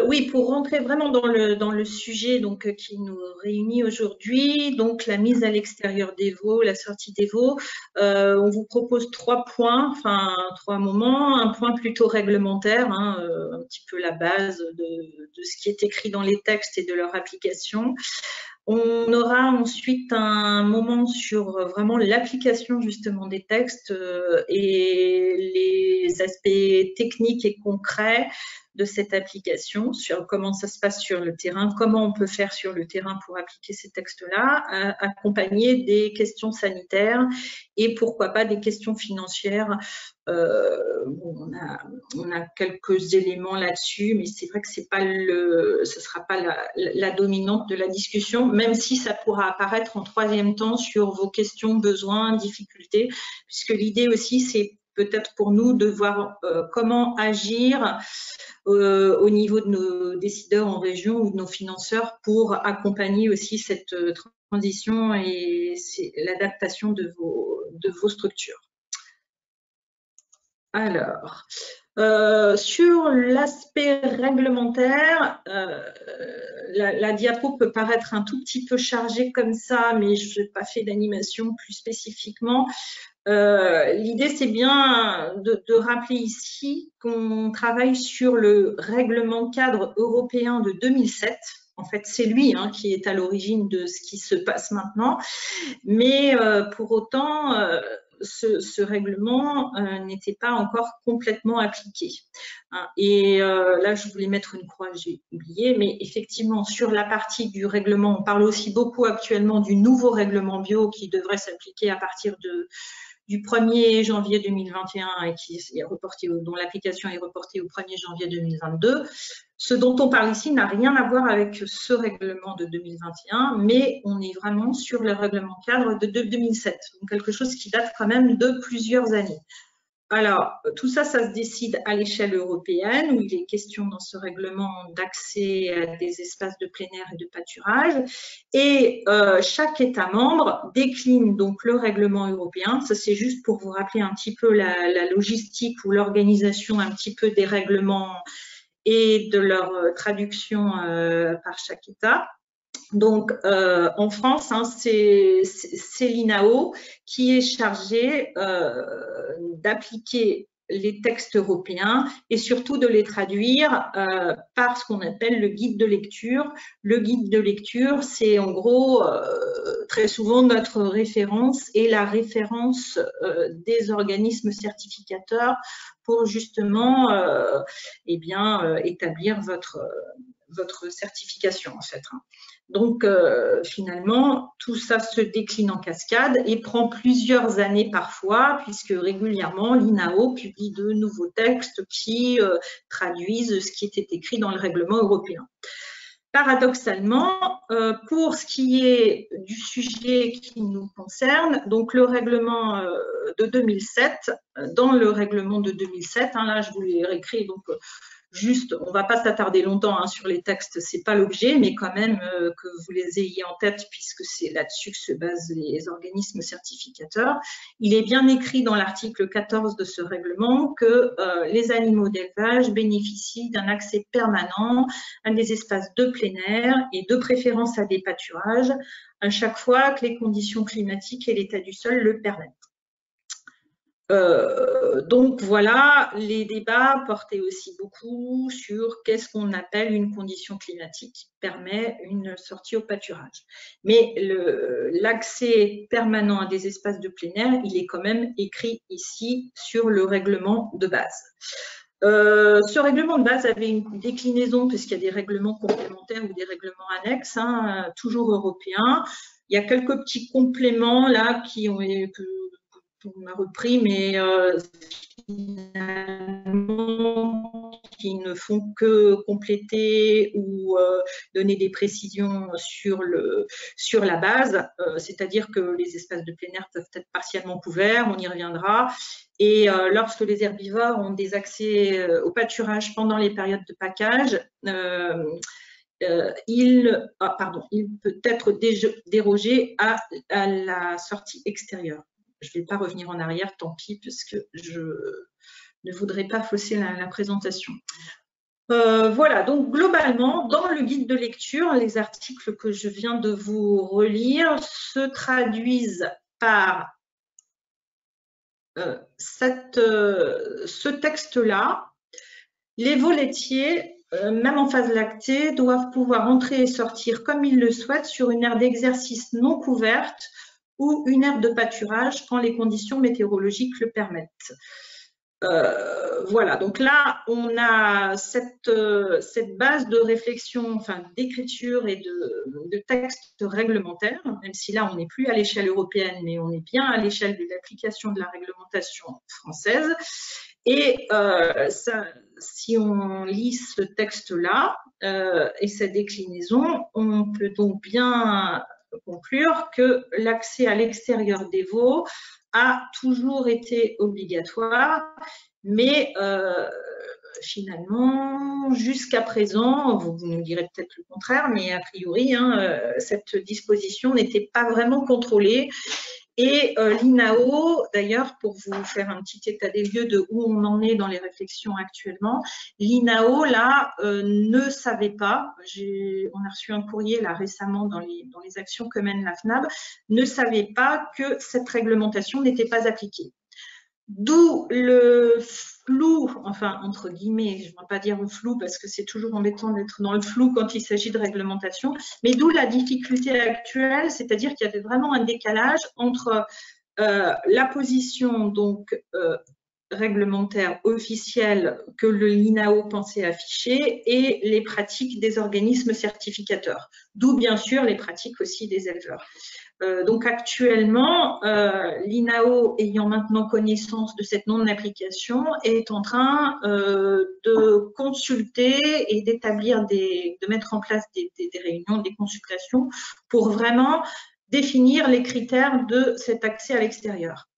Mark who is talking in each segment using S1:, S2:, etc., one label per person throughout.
S1: Oui, pour rentrer vraiment dans le sujet qui nous réunit aujourd'hui, donc la mise à l'extérieur des veaux, la sortie des veaux, on vous propose 3 points, enfin 3 moments. Un point plutôt réglementaire, hein, un petit peu la base de ce qui est écrit dans les textes et de leur application. On aura ensuite un moment sur vraiment l'application justement des textes et les aspects techniques et concrets de cette application, sur comment ça se passe sur le terrain, comment on peut faire sur le terrain pour appliquer ces textes-là, accompagné des questions sanitaires et pourquoi pas des questions financières. On a quelques éléments là-dessus, mais c'est vrai que ce sera pas la dominante de la discussion, même si ça pourra apparaître en troisième temps sur vos questions, besoins, difficultés, puisque l'idée aussi, c'est peut-être pour nous de voir comment agir au niveau de nos décideurs en région ou de nos financeurs pour accompagner aussi cette transition et l'adaptation de vos structures. Alors, sur l'aspect réglementaire, la diapo peut paraître un tout petit peu chargée comme ça, mais je n'ai pas fait d'animation plus spécifiquement. L'idée, c'est bien de rappeler ici qu'on travaille sur le règlement cadre européen de 2007. En fait, c'est lui qui est à l'origine de ce qui se passe maintenant. Mais pour autant, ce règlement n'était pas encore complètement appliqué. Et là, je voulais mettre une croix, j'ai oublié, mais effectivement, sur la partie du règlement, on parle aussi beaucoup actuellement du nouveau règlement bio qui devrait s'appliquer à partir du 1er janvier 2021 et dont l'application est reportée au 1er janvier 2022. Ce dont on parle ici n'a rien à voir avec ce règlement de 2021, mais on est vraiment sur le règlement cadre de 2007, donc quelque chose qui date quand même de plusieurs années. Alors, tout ça, ça se décide à l'échelle européenne, où il est question dans ce règlement d'accès à des espaces de plein air et de pâturage. Et chaque État membre décline donc le règlement européen. Ça, c'est juste pour vous rappeler un petit peu la logistique ou l'organisation un petit peu des règlements et de leur traduction par chaque État. Donc, en France, c'est l'INAO qui est chargé d'appliquer les textes européens et surtout de les traduire par ce qu'on appelle le guide de lecture. Le guide de lecture, c'est en gros très souvent notre référence et la référence des organismes certificateurs pour justement établir votre certification en fait. Donc, finalement, tout ça se décline en cascade et prend plusieurs années parfois, puisque régulièrement, l'INAO publie de nouveaux textes qui traduisent ce qui était écrit dans le règlement européen. Paradoxalement, pour ce qui est du sujet qui nous concerne, donc le règlement de 2007, dans le règlement de 2007, là je vous l'ai réécrit, donc juste, on ne va pas s'attarder longtemps sur les textes, ce n'est pas l'objet, mais quand même que vous les ayez en tête puisque c'est là-dessus que se basent les organismes certificateurs. Il est bien écrit dans l'article 14 de ce règlement que les animaux d'élevage bénéficient d'un accès permanent à des espaces de plein air et de préférence à des pâturages à chaque fois que les conditions climatiques et l'état du sol le permettent. Donc voilà, les débats portaient aussi beaucoup sur qu'est-ce qu'on appelle une condition climatique qui permet une sortie au pâturage. Mais l'accès permanent à des espaces de plein air, il est quand même écrit ici sur le règlement de base. Ce règlement de base avait une déclinaison puisqu'il y a des règlements complémentaires ou des règlements annexes, toujours européens. Il y a quelques petits compléments là qui ont on a repris, mais finalement, qui ne font que compléter ou donner des précisions sur la base, c'est-à-dire que les espaces de plein air peuvent être partiellement couverts, on y reviendra, et lorsque les herbivores ont des accès au pâturage pendant les périodes de package, il peut être dérogé à la sortie extérieure. Je ne vais pas revenir en arrière, tant pis, parce que je ne voudrais pas fausser la présentation. Voilà, donc globalement, dans le guide de lecture, les articles que je viens de vous relire se traduisent par ce texte-là. Les veaux laitiers, même en phase lactée, doivent pouvoir entrer et sortir comme ils le souhaitent sur une aire d'exercice non couverte ou une aire de pâturage quand les conditions météorologiques le permettent. Voilà, donc là, on a cette base de réflexion, enfin d'écriture et de texte réglementaire, même si là, on n'est plus à l'échelle européenne, mais on est bien à l'échelle de l'application de la réglementation française. Et si on lit ce texte-là et sa déclinaison, on peut donc bien conclure que l'accès à l'extérieur des veaux a toujours été obligatoire, mais finalement, jusqu'à présent, vous nous direz peut-être le contraire, mais a priori, cette disposition n'était pas vraiment contrôlée. Et l'INAO, d'ailleurs, pour vous faire un petit état des lieux de où on en est dans les réflexions actuellement, l'INAO, là, ne savait pas, on a reçu un courrier là récemment dans les actions que mène la FNAB, ne savait pas que cette réglementation n'était pas appliquée. D'où le flou, enfin entre guillemets, je ne vais pas dire le flou parce que c'est toujours embêtant d'être dans le flou quand il s'agit de réglementation, mais d'où la difficulté actuelle, c'est-à-dire qu'il y avait vraiment un décalage entre la position donc réglementaire officielle que le l'INAO pensait afficher et les pratiques des organismes certificateurs, d'où bien sûr les pratiques aussi des éleveurs. Donc actuellement, l'INAO, ayant maintenant connaissance de cette non-application, est en train de consulter et d'établir de mettre en place des réunions, des consultations pour vraiment définir les critères de cet accès à l'extérieur.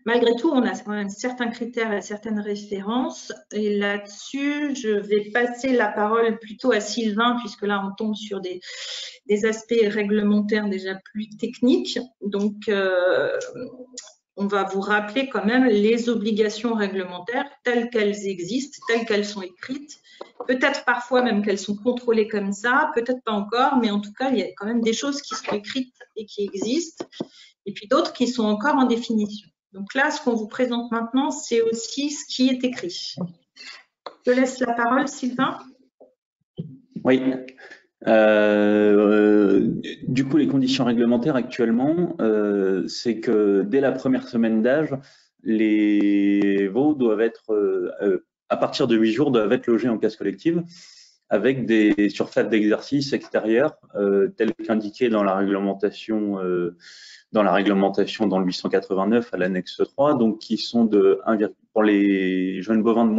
S1: Malgré tout, on a quand même certains critères et certaines références. Et là-dessus, je vais passer la parole plutôt à Sylvain, puisque là, on tombe sur des aspects réglementaires déjà plus techniques. Donc, on va vous rappeler quand même les obligations réglementaires telles qu'elles existent, telles qu'elles sont écrites. Peut-être parfois même qu'elles sont contrôlées comme ça, peut-être pas encore, mais en tout cas, il y a quand même des choses qui sont écrites et qui existent, et puis d'autres qui sont encore en définition. Donc là, ce qu'on vous présente maintenant, c'est aussi ce qui est écrit. Je te laisse la parole, Sylvain.
S2: Oui. Du coup, les conditions réglementaires actuellement, c'est que dès la première semaine d'âge, les veaux doivent être, à partir de 8 jours, doivent être logés en case collective avec des surfaces d'exercice extérieures telles qu'indiquées dans la réglementation dans le 889 à l'annexe 3, donc qui sont pour les jeunes bovins de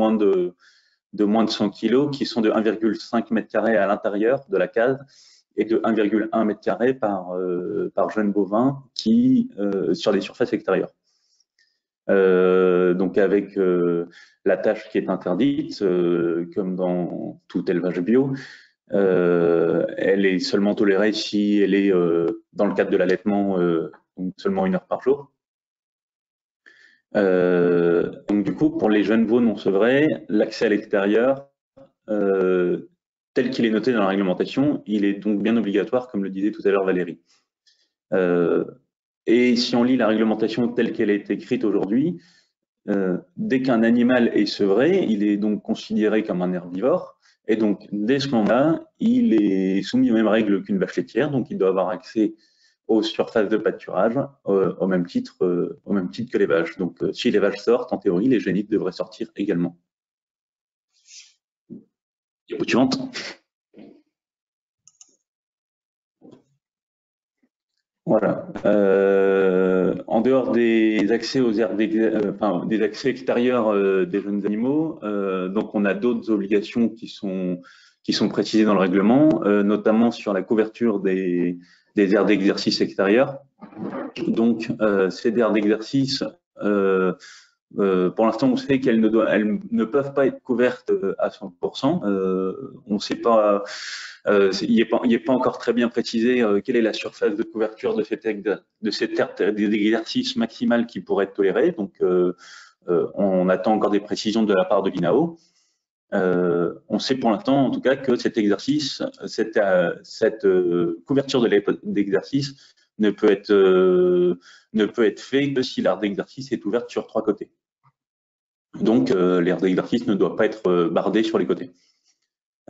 S2: moins de 100 kg, qui sont de 1,5 m² à l'intérieur de la case et de 1,1 m² par jeune bovin sur des surfaces extérieures. Donc avec la tâche qui est interdite, comme dans tout élevage bio, elle est seulement tolérée si elle est dans le cadre de l'allaitement, donc seulement 1 heure par jour. Donc du coup, pour les jeunes veaux non sevrés, l'accès à l'extérieur, tel qu'il est noté dans la réglementation, il est donc bien obligatoire, comme le disait tout à l'heure Valérie. Et si on lit la réglementation telle qu'elle est écrite aujourd'hui, dès qu'un animal est sevré, il est donc considéré comme un herbivore, et donc dès ce moment-là, il est soumis aux mêmes règles qu'une vache laitière, donc il doit avoir accès aux surfaces de pâturage au même titre que les vaches. Donc si les vaches sortent, en théorie, les génites devraient sortir également. Diapo suivante. Voilà. En dehors des accès aux aires des accès extérieurs des jeunes animaux, donc on a d'autres obligations qui sont précisées dans le règlement, notamment sur la couverture des aires d'exercice extérieures. Donc ces aires d'exercice, pour l'instant, on sait qu'elles ne peuvent pas être couvertes à 100%. On ne sait pas. Il n'est pas encore très bien précisé quelle est la surface de couverture de cette aire d'exercice maximale qui pourrait être tolérée. Donc, on attend encore des précisions de la part de l'INAO. On sait pour l'instant, en tout cas, que cet exercice, cette couverture d'exercice ne peut être fait que si l'aire d'exercice est ouverte sur 3 côtés. Donc, l'aire d'exercice ne doit pas être bardée sur les côtés.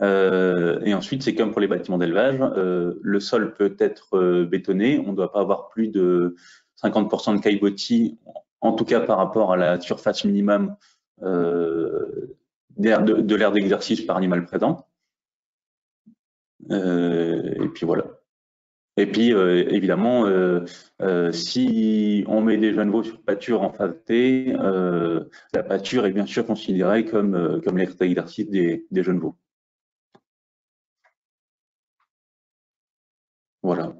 S2: Et ensuite, c'est comme pour les bâtiments d'élevage, le sol peut être bétonné, on ne doit pas avoir plus de 50% de caillebotis, en tout cas par rapport à la surface minimum de l'aire d'exercice par animal présent. Et puis voilà. Et puis évidemment, si on met des jeunes veaux sur pâture en phase T, la pâture est bien sûr considérée comme l'aire d'exercice des jeunes veaux. Voilà.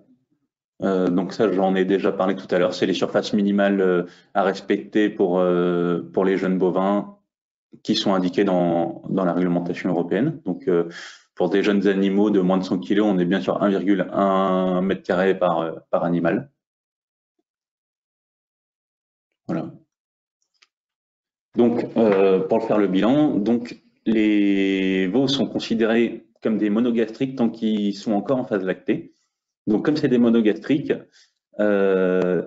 S2: Donc ça, j'en ai déjà parlé tout à l'heure. C'est les surfaces minimales à respecter pour les jeunes bovins qui sont indiquées dans la réglementation européenne. Donc pour des jeunes animaux de moins de 100 kg, on est bien sur 1,1 m² par animal. Voilà. Donc pour faire le bilan, donc les veaux sont considérés comme des monogastriques tant qu'ils sont encore en phase lactée. Donc, comme c'est des monogastriques, ils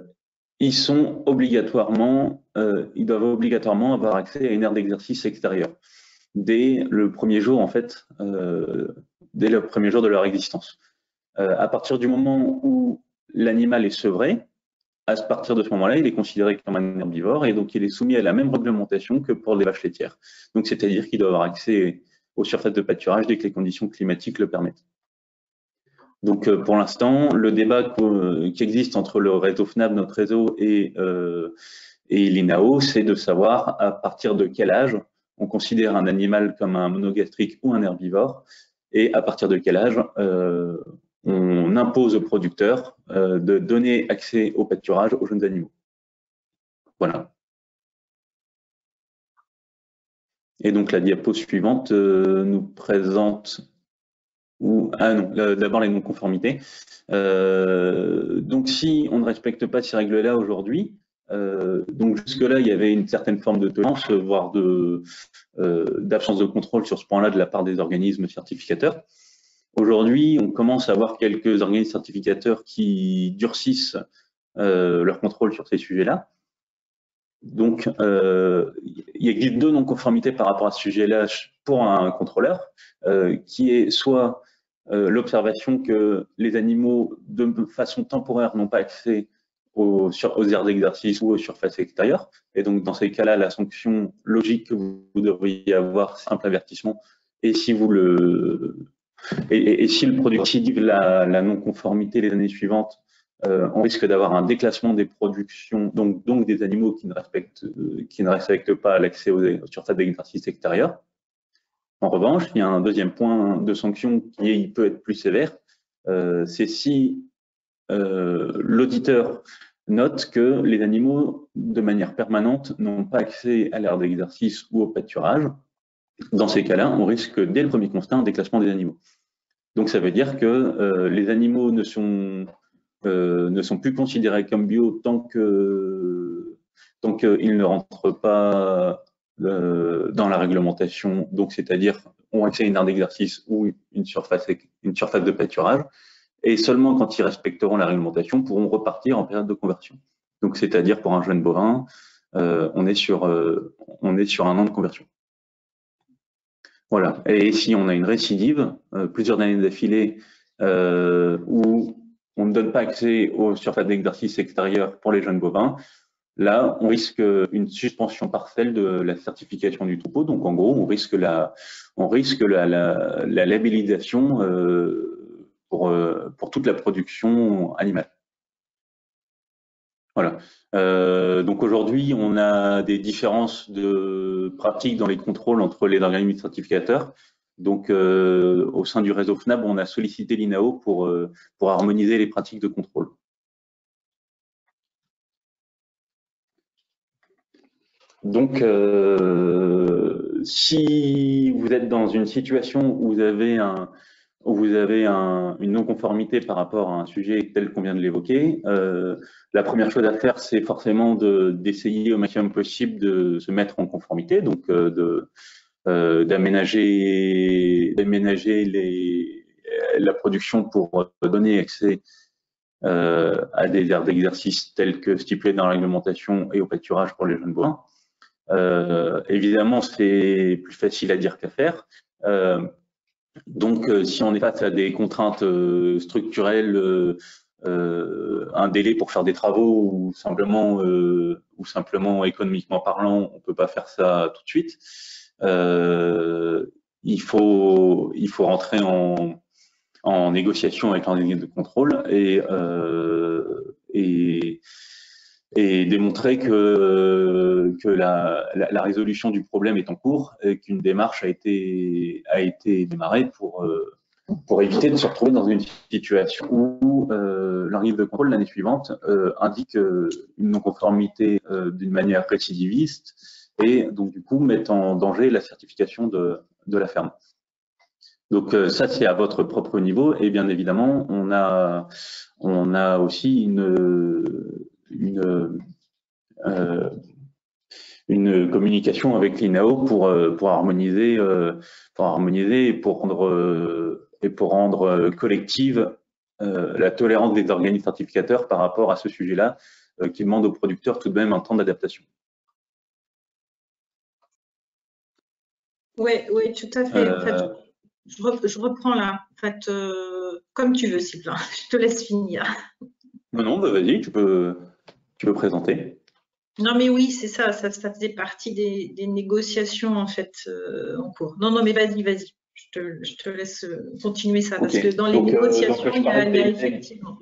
S2: doivent obligatoirement avoir accès à une aire d'exercice extérieure dès le premier jour, en fait, dès le premier jour de leur existence. À partir du moment où l'animal est sevré, à partir de ce moment-là, il est considéré comme un herbivore et donc il est soumis à la même réglementation que pour les vaches laitières. Donc, c'est-à-dire qu'il doit avoir accès aux surfaces de pâturage dès que les conditions climatiques le permettent. Donc, pour l'instant, le débat qui existe entre le réseau FNAB, notre réseau, et l'INAO, c'est de savoir à partir de quel âge on considère un animal comme un monogastrique ou un herbivore, et à partir de quel âge on impose aux producteurs de donner accès au pâturage aux jeunes animaux. Voilà. Et donc, la diapo suivante nous présente d'abord les non-conformités. Donc, si on ne respecte pas ces règles-là aujourd'hui, donc jusque-là, il y avait une certaine forme de tolérance, voire d'absence de contrôle sur ce point-là de la part des organismes certificateurs. Aujourd'hui, on commence à avoir quelques organismes certificateurs qui durcissent leur contrôle sur ces sujets-là. Donc, il existe 2 non-conformités par rapport à ce sujet-là pour un contrôleur, qui est soit l'observation que les animaux, de façon temporaire, n'ont pas accès aux aires d'exercice ou aux surfaces extérieures. Et donc, dans ces cas-là, la sanction logique que vous devriez avoir, c'est un simple avertissement. Et si si le produit récidive la non-conformité les années suivantes, on risque d'avoir un déclassement des productions, donc des animaux qui ne respectent pas l'accès aux surfaces d'exercice extérieures. En revanche, il y a un deuxième point de sanction qui peut être plus sévère, c'est si l'auditeur note que les animaux, de manière permanente, n'ont pas accès à l'aire d'exercice ou au pâturage. Dans ces cas-là, on risque, dès le premier constat, un déclassement des animaux. Donc, ça veut dire que les animaux ne sont plus considérés comme bio tant qu'ils ne rentrent pas dans la réglementation, donc c'est-à-dire ont accès à une aire d'exercice ou une surface de pâturage, et seulement quand ils respecteront la réglementation pourront repartir en période de conversion. Donc c'est-à-dire pour un jeune bovin, on est sur un an de conversion. Voilà. Et si on a une récidive, plusieurs années d'affilée, où on ne donne pas accès aux surfaces d'exercice extérieures pour les jeunes bovins, là, on risque une suspension partielle de la certification du troupeau. Donc, en gros, on risque la labellisation pour toute la production animale. Voilà. Donc aujourd'hui, on a des différences de pratiques dans les contrôles entre les organismes certificateurs. Donc, au sein du réseau FNAB, on a sollicité l'INAO pour harmoniser les pratiques de contrôle. Donc, si vous êtes dans une situation où vous avez une non-conformité par rapport à un sujet tel qu'on vient de l'évoquer, la première chose à faire, c'est forcément d'essayer au maximum possible de se mettre en conformité, donc d'aménager la production pour donner accès à des aires d'exercice telles que stipulées dans la réglementation et au pâturage pour les jeunes bovins. Évidemment, c'est plus facile à dire qu'à faire. Donc, si on est face à des contraintes structurelles, un délai pour faire des travaux ou simplement économiquement parlant, on peut pas faire ça tout de suite. Il faut rentrer en négociation avec l'organisme de contrôle et démontrer que la résolution du problème est en cours et qu'une démarche a été démarrée pour éviter de se retrouver dans une situation où l'organisme de contrôle l'année suivante indique une non-conformité d'une manière récidiviste et donc du coup met en danger la certification de la ferme. Donc ça c'est à votre propre niveau et bien évidemment on a aussi une communication avec l'INAO pour harmoniser et pour rendre collective la tolérance des organismes certificateurs par rapport à ce sujet-là qui demande aux producteurs tout de même un temps d'adaptation.
S1: Oui, tout à fait. En fait, je reprends là. En fait, comme tu veux, Sylvain. Je te laisse finir.
S2: Non, bah vas-y, tu peux présenter.
S1: Non, mais oui, c'est ça. Ça faisait partie des négociations en fait en cours. Non, mais vas-y. Je te laisse continuer ça parce que dans les négociations, il y a effectivement.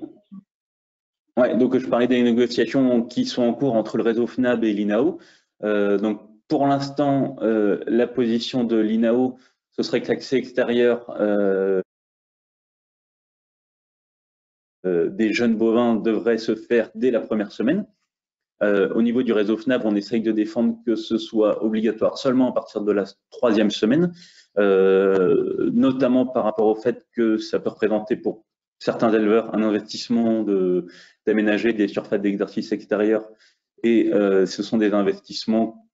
S2: Ouais, donc je parlais des négociations qui sont en cours entre le réseau FNAB et l'INAO. Donc pour l'instant, la position de l'INAO, ce serait que l'accès extérieur des jeunes bovins devrait se faire dès la première semaine. Au niveau du réseau FNAB, on essaye de défendre que ce soit obligatoire seulement à partir de la 3e semaine, notamment par rapport au fait que ça peut représenter pour certains éleveurs un investissement d'aménager des surfaces d'exercice extérieurs et ce sont des investissements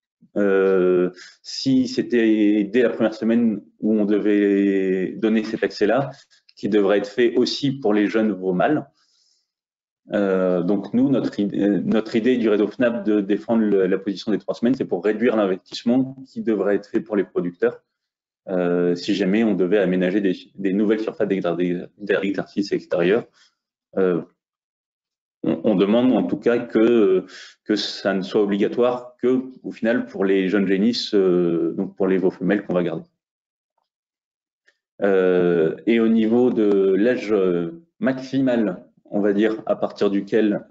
S2: si c'était dès la première semaine où on devait donner cet accès-là, qui devrait être fait aussi pour les jeunes veaux mâles. Donc nous, notre idée du réseau FNAB de défendre la position des 3 semaines, c'est pour réduire l'investissement qui devrait être fait pour les producteurs si jamais on devait aménager des nouvelles surfaces d'exercice extérieur. On demande en tout cas que ça ne soit obligatoire que au final pour les jeunes génisses, donc pour les veaux femelles qu'on va garder. Et au niveau de l'âge maximal, on va dire, à partir duquel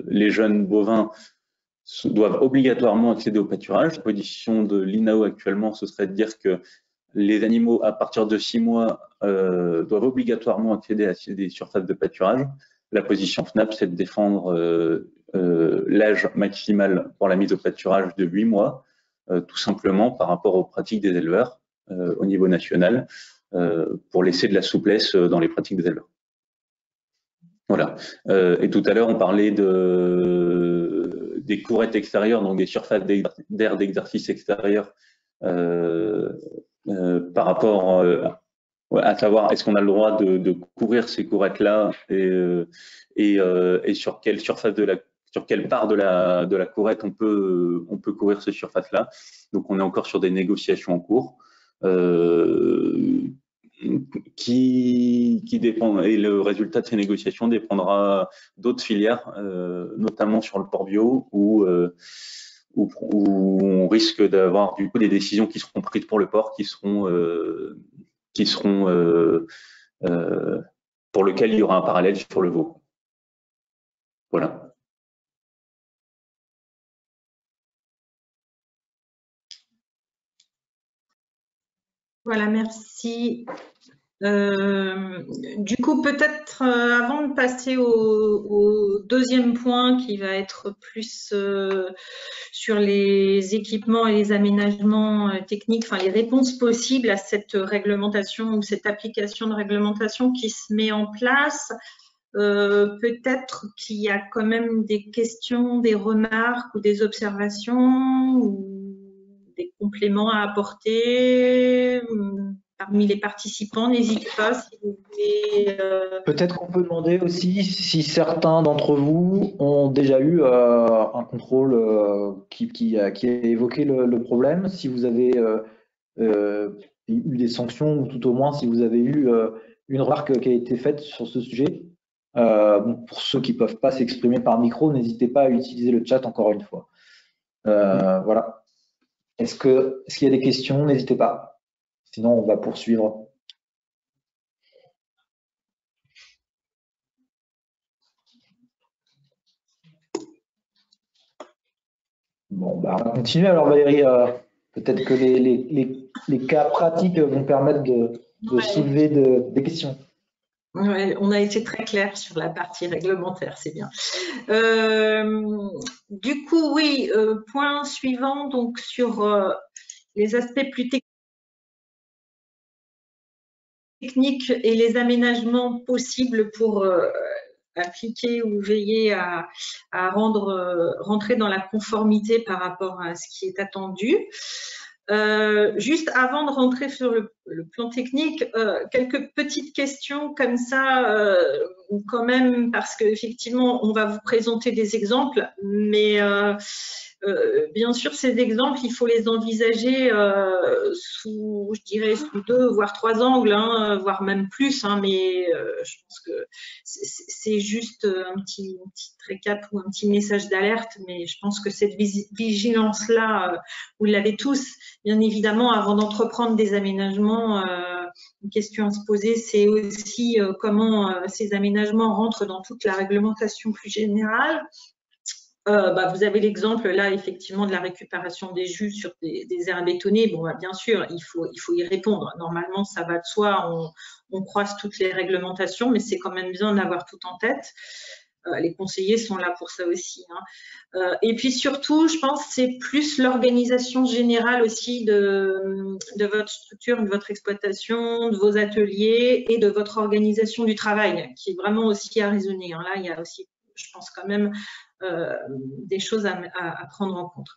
S2: les jeunes bovins doivent obligatoirement accéder au pâturage. La position de l'INAO actuellement, ce serait de dire que les animaux à partir de 6 mois doivent obligatoirement accéder à des surfaces de pâturage. La position FNAB, c'est de défendre l'âge maximal pour la mise au pâturage de 8 mois, tout simplement par rapport aux pratiques des éleveurs au niveau national, pour laisser de la souplesse dans les pratiques des éleveurs. Voilà. Et tout à l'heure, on parlait des courettes extérieures, donc des surfaces d'air d'exercice extérieur, par rapport à savoir est-ce qu'on a le droit de courir ces courettes-là et sur quelle surface sur quelle part de la courette on peut courir ces surfaces-là. Donc on est encore sur des négociations en cours. Qui dépend, et le résultat de ces négociations dépendra d'autres filières, notamment sur le porc bio, où on risque d'avoir du coup des décisions qui seront prises pour le porc, pour lequel il y aura un parallèle sur le veau. Voilà.
S1: Voilà, merci. Du coup, peut-être avant de passer au deuxième point qui va être plus sur les équipements et les aménagements techniques, enfin les réponses possibles à cette réglementation ou cette application de réglementation qui se met en place, peut-être qu'il y a quand même des questions, des remarques ou des observations ou des compléments à apporter parmi les participants? N'hésitez pas si vous voulez.
S3: Peut-être qu'on peut demander aussi si certains d'entre vous ont déjà eu un contrôle qui a évoqué le problème, si vous avez eu des sanctions ou tout au moins si vous avez eu une remarque qui a été faite sur ce sujet. Bon, pour ceux qui ne peuvent pas s'exprimer par micro, n'hésitez pas à utiliser le chat encore une fois. Voilà. Est-ce qu'il y a des questions? N'hésitez pas. Sinon, on va poursuivre. Bon, bah, on va continuer alors, Valérie. Peut-être que les cas pratiques vont permettre de soulever des questions.
S1: Ouais, on a été très clair sur la partie réglementaire, c'est bien. Du coup, oui, point suivant, donc sur les aspects plus techniques et les aménagements possibles pour appliquer ou veiller à rentrer dans la conformité par rapport à ce qui est attendu. Juste avant de rentrer sur le plan technique, quelques petites questions comme ça, quand même, parce qu'effectivement, on va vous présenter des exemples, mais bien sûr, ces exemples, il faut les envisager sous, je dirais, sous 2 voire 3 angles, hein, voire même plus, hein, mais je pense que c'est juste un petit récap ou un petit message d'alerte, mais je pense que cette vigilance-là, vous l'avez tous. Bien évidemment, avant d'entreprendre des aménagements, une question à se poser, c'est aussi comment ces aménagements rentrent dans toute la réglementation plus générale. Vous avez l'exemple là effectivement de la récupération des jus sur des aires bétonnées. Bon, bien sûr, il faut y répondre. Normalement, ça va de soi. On croise toutes les réglementations, mais c'est quand même bien d'avoir tout en tête. Les conseillers sont là pour ça aussi, hein. Et puis surtout, je pense que c'est plus l'organisation générale aussi de votre structure, de votre exploitation, de vos ateliers et de votre organisation du travail qui est vraiment aussi à raisonner, hein. Là, il y a aussi, je pense quand même, des choses à prendre en compte.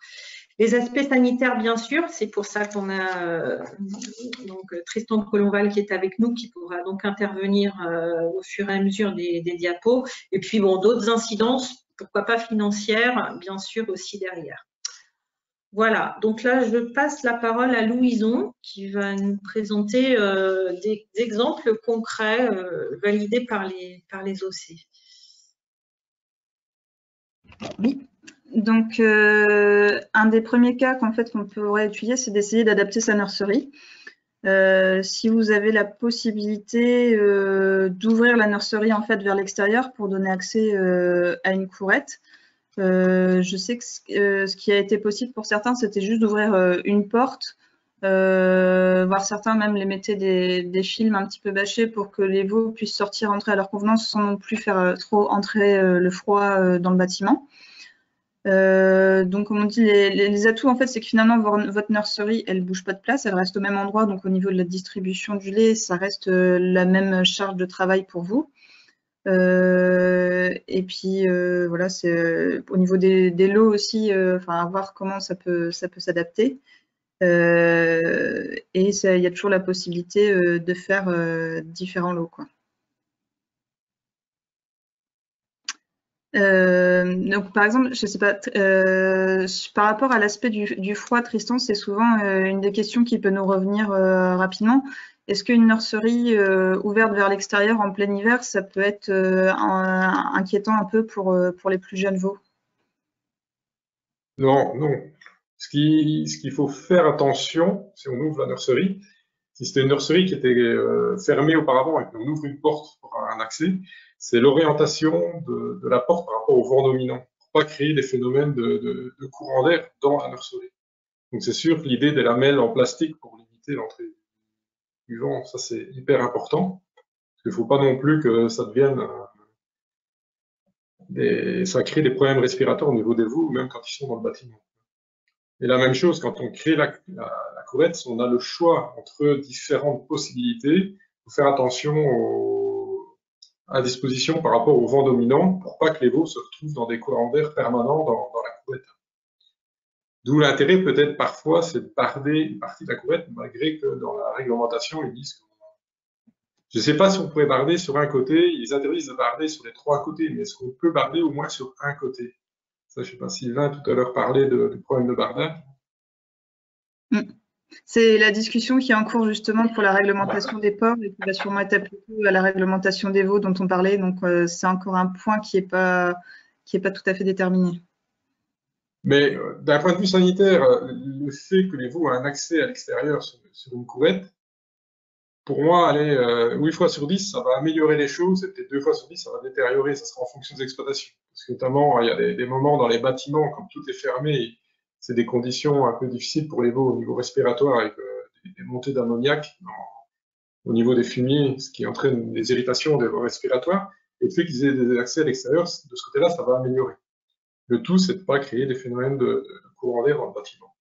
S1: Les aspects sanitaires, bien sûr, c'est pour ça qu'on a donc Tristan Colomval qui est avec nous, qui pourra donc intervenir au fur et à mesure des diapos. Et puis, bon, d'autres incidences, pourquoi pas financières, bien sûr, aussi derrière. Voilà, donc là, je passe la parole à Louison, qui va nous présenter des exemples concrets validés par les OC.
S4: Oui, donc un des premiers cas qu'on pourrait étudier, c'est d'essayer d'adapter sa nurserie. Si vous avez la possibilité d'ouvrir la nurserie en fait vers l'extérieur pour donner accès à une courette, je sais que ce qui a été possible pour certains, c'était juste d'ouvrir une porte, voire certains même les mettaient des films un petit peu bâchés pour que les veaux puissent sortir, entrer à leur convenance sans non plus faire trop entrer le froid dans le bâtiment. Donc, comme on dit, les atouts, en fait, c'est que finalement, votre nurserie, elle bouge pas de place, elle reste au même endroit. Donc, au niveau de la distribution du lait, ça reste la même charge de travail pour vous. Et puis, voilà, c'est au niveau des lots aussi, à voir comment ça peut s'adapter. Et il y a toujours la possibilité de faire différents lots, quoi. Donc, par exemple, je sais pas, par rapport à l'aspect du froid, Tristan, c'est souvent une des questions qui peut nous revenir rapidement. Est-ce qu'une nurserie ouverte vers l'extérieur en plein hiver, ça peut être inquiétant un peu pour les plus jeunes veaux?
S5: Non, non. Ce qu'il faut faire attention, si on ouvre la nurserie, si c'était une nurserie qui était fermée auparavant et qu'on ouvre une porte pour un accès, c'est l'orientation de la porte par rapport au vent dominant, pour pas créer des phénomènes de courant d'air dans la nurserie. Donc c'est sûr que l'idée des lamelles en plastique pour limiter l'entrée du vent, ça c'est hyper important, parce qu'il faut pas non plus que ça devienne ça crée des problèmes respiratoires au niveau des veaux, même quand ils sont dans le bâtiment. Et la même chose, quand on crée la courette, on a le choix entre différentes possibilités. Il faut faire attention à disposition par rapport au vent dominant pour pas que les veaux se retrouvent dans des courants d'air permanents dans la courette. D'où l'intérêt peut-être parfois, c'est de barder une partie de la courette, malgré que dans la réglementation, ils disent je ne sais pas si on pourrait barder sur un côté, ils interdisent de barder sur les 3 côtés, mais est-ce qu'on peut barder au moins sur un côté? Ça, je ne sais pas, Sylvain tout à l'heure parlait du problème de bardage.
S4: C'est la discussion qui est en cours justement pour la réglementation des porcs et qui va sûrement être appliquée à la réglementation des veaux dont on parlait. Donc, c'est encore un point qui n'est pas tout à fait déterminé.
S5: Mais d'un point de vue sanitaire, le fait que les veaux aient un accès à l'extérieur sur une courette, pour moi, allez, 8 fois sur 10, ça va améliorer les choses, et peut-être 2 fois sur 10, ça va détériorer, ça sera en fonction des exploitations. Parce que notamment, il y a des moments dans les bâtiments, comme tout est fermé, c'est des conditions un peu difficiles pour les veaux au niveau respiratoire, avec des montées d'ammoniac au niveau des fumiers, ce qui entraîne des irritations des voies respiratoires. Et le fait qu'ils aient des accès à l'extérieur, de ce côté-là, ça va améliorer. Le tout, c'est de ne pas créer des phénomènes de courant d'air dans le bâtiment.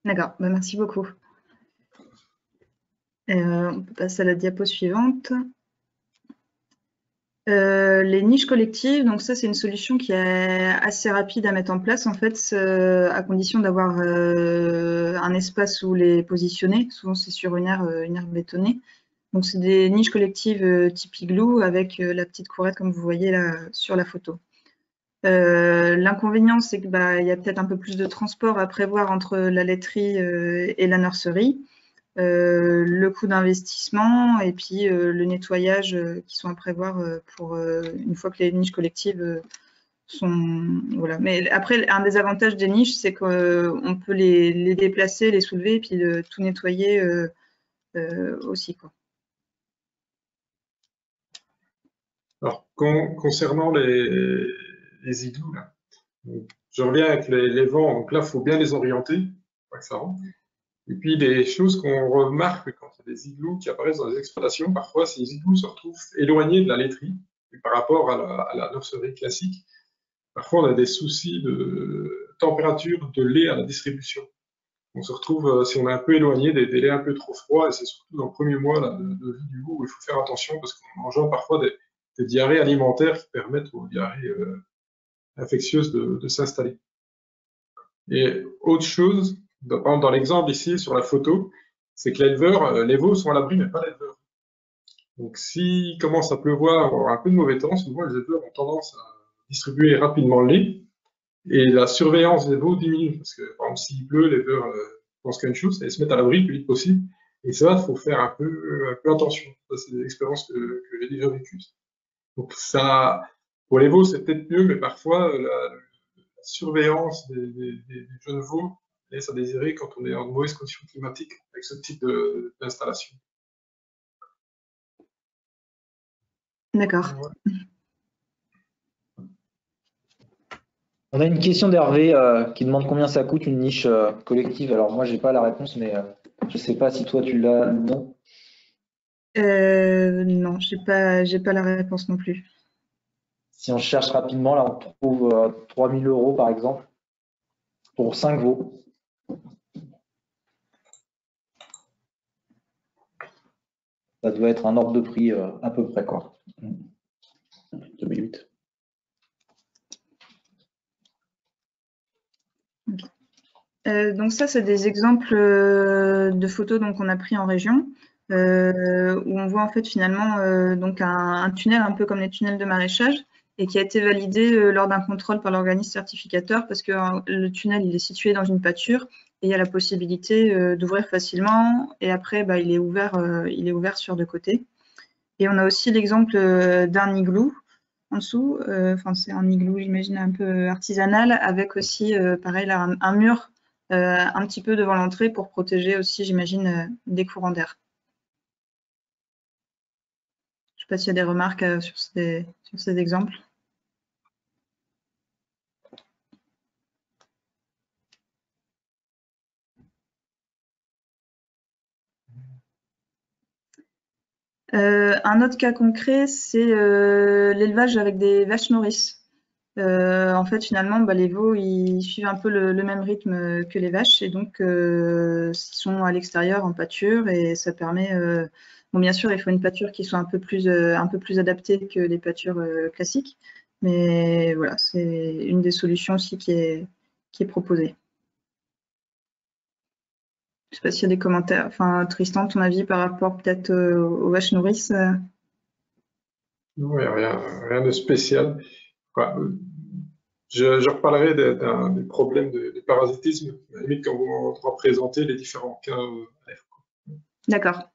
S4: D'accord, bah, merci beaucoup. On peut passer à la diapo suivante. Les niches collectives, donc ça c'est une solution qui est assez rapide à mettre en place en fait, à condition d'avoir un espace où les positionner. Souvent c'est sur une aire bétonnée. Donc c'est des niches collectives type igloo avec la petite courette comme vous voyez là sur la photo. L'inconvénient, c'est que il y a peut-être un peu plus de transport à prévoir entre la laiterie et la nurserie, le coût d'investissement et puis le nettoyage qui sont à prévoir pour une fois que les niches collectives sont voilà. Mais après, un des avantages des niches, c'est qu'on peut les déplacer, les soulever et puis tout nettoyer aussi, quoi.
S5: Alors, concernant les igloos, là, je reviens avec les vents, donc là, il faut bien les orienter, pas que ça rentre. Et puis, des choses qu'on remarque quand il y a des igloos qui apparaissent dans les exploitations, parfois, ces igloos se retrouvent éloignés de la laiterie par rapport à la nurserie classique. Parfois, on a des soucis de température de lait à la distribution. On se retrouve, si on est un peu éloigné, des laits un peu trop froids, et c'est surtout dans le premier mois là, de vie du veau où il faut faire attention parce qu'on engendre parfois des diarrhées alimentaires qui permettent aux diarrhées infectieuses de s'installer. Et autre chose, par exemple dans l'exemple ici sur la photo, c'est que l'éleveur, les veaux sont à l'abri, mais pas l'éleveur. Donc s'il commence à pleuvoir, avoir un peu de mauvais temps, souvent les éleveurs ont tendance à distribuer rapidement le lait, et la surveillance des veaux diminue, parce que par exemple s'il pleut, l'éleveur pense qu'à une chose, c'est de se mettre à l'abri le plus vite possible, et ça, il faut faire un peu attention. Ça, c'est des expériences que j'ai déjà vécues. Donc ça, pour les veaux, c'est peut-être mieux, mais parfois la surveillance des jeunes veaux laisse à désirer quand on est en mauvaise condition climatique avec ce type d'installation.
S4: D'accord.
S5: Ouais.
S3: On a une question d'Hervé qui demande combien ça coûte une niche collective. Alors moi, j'ai pas la réponse, mais je sais pas si toi tu l'as. Non.
S4: Non, j'ai pas la réponse non plus.
S3: Si on cherche rapidement, là, on trouve 3 000 € par exemple pour 5 veaux. Ça doit être un ordre de prix à peu près, quoi.
S2: 2008.
S4: Donc ça, c'est des exemples de photos qu'on a pris en région, où on voit en fait finalement donc un tunnel un peu comme les tunnels de maraîchage et qui a été validé lors d'un contrôle par l'organisme certificateur parce que le tunnel il est situé dans une pâture et il y a la possibilité d'ouvrir facilement et après il est ouvert sur deux côtés. Et on a aussi l'exemple d'un igloo en dessous, c'est un igloo j'imagine un peu artisanal avec aussi pareil là un mur un petit peu devant l'entrée pour protéger aussi, j'imagine, des courants d'air. Je ne sais pas s'il y a des remarques sur ces exemples. Un autre cas concret, c'est l'élevage avec des vaches nourrices. En fait, finalement, les veaux, ils suivent un peu le même rythme que les vaches et donc ils sont à l'extérieur en pâture et ça permet, bon, bien sûr, il faut une pâture qui soit un peu plus adaptée que les pâtures classiques, Mais voilà, c'est une des solutions aussi qui est proposée. Je ne sais pas s'il y a des commentaires. Enfin, Tristan, ton avis par rapport peut-être aux vaches nourrices?
S5: Non, il n'y a rien de spécial. Quoi. Je reparlerai des problèmes de parasitisme, à la limite, quand on va présenter les différents cas à l'air.
S4: D'accord.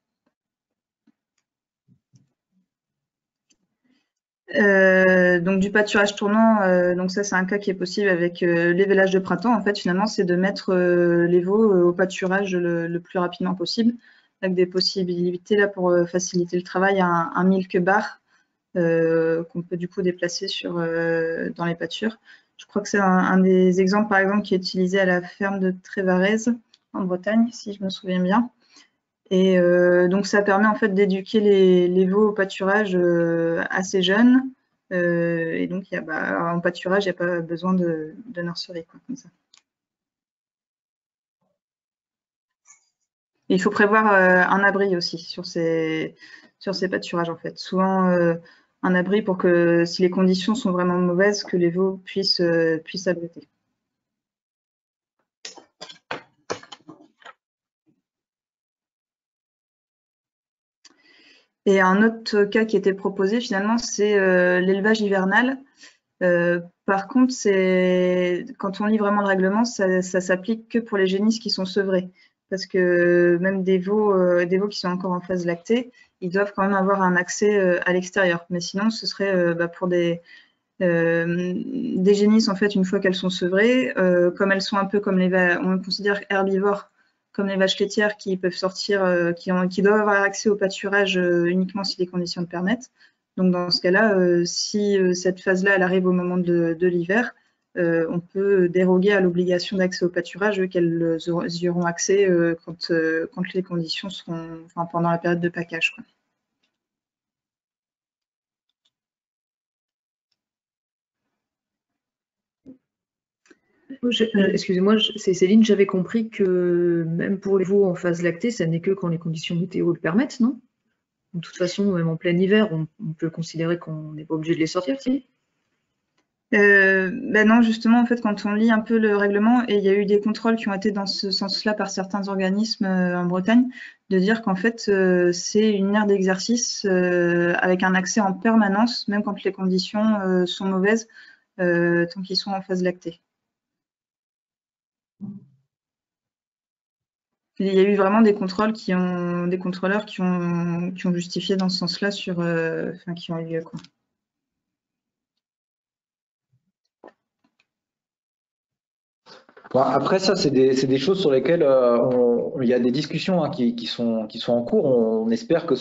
S4: Donc du pâturage tournant, donc ça c'est un cas qui est possible avec l'évélage de printemps. En fait, finalement, c'est de mettre les veaux au pâturage le plus rapidement possible, avec des possibilités là pour faciliter le travail, un milk bar qu'on peut du coup déplacer dans les pâtures. Je crois que c'est un des exemples, par exemple, qui est utilisé à la ferme de Trévarez en Bretagne, si je me souviens bien. Et donc ça permet en fait d'éduquer les veaux au pâturage assez jeunes. Et donc en pâturage, il n'y a pas besoin de nurserie, quoi, comme ça. Et il faut prévoir un abri aussi sur ces pâturages en fait. Souvent un abri pour que si les conditions sont vraiment mauvaises, que les veaux puissent abriter. Et un autre cas qui était proposé finalement, c'est l'élevage hivernal. Par contre, quand on lit vraiment le règlement, ça s'applique que pour les génisses qui sont sevrés. Parce que même des veaux qui sont encore en phase lactée, ils doivent quand même avoir un accès à l'extérieur. Mais sinon, ce serait pour des génisses, en fait, une fois qu'elles sont sevrées, comme elles sont un peu comme on considère herbivores, comme les vaches laitières qui peuvent sortir, qui doivent avoir accès au pâturage uniquement si les conditions le permettent. Donc dans ce cas-là, si cette phase-là, elle arrive au moment de l'hiver, on peut déroger à l'obligation d'accès au pâturage, qu'elles y auront accès quand les conditions seront, enfin, pendant la période de package, quoi.
S6: Excusez-moi, c'est Céline, j'avais compris que même pour les veaux en phase lactée, ça n'est que quand les conditions météo le permettent, non? De toute façon, même en plein hiver, on peut considérer qu'on n'est pas obligé de les sortir, si?
S4: Ben non, justement, en fait, quand on lit un peu le règlement, et il y a eu des contrôles qui ont été dans ce sens-là par certains organismes en Bretagne, de dire qu'en fait, c'est une aire d'exercice avec un accès en permanence, même quand les conditions sont mauvaises, tant qu'ils sont en phase lactée. Il y a eu vraiment des contrôles des contrôleurs qui ont justifié dans ce sens-là qui ont eu lieu, quoi.
S3: Bon, après ça, c'est des choses sur lesquelles il y a des discussions qui sont en cours. On espère que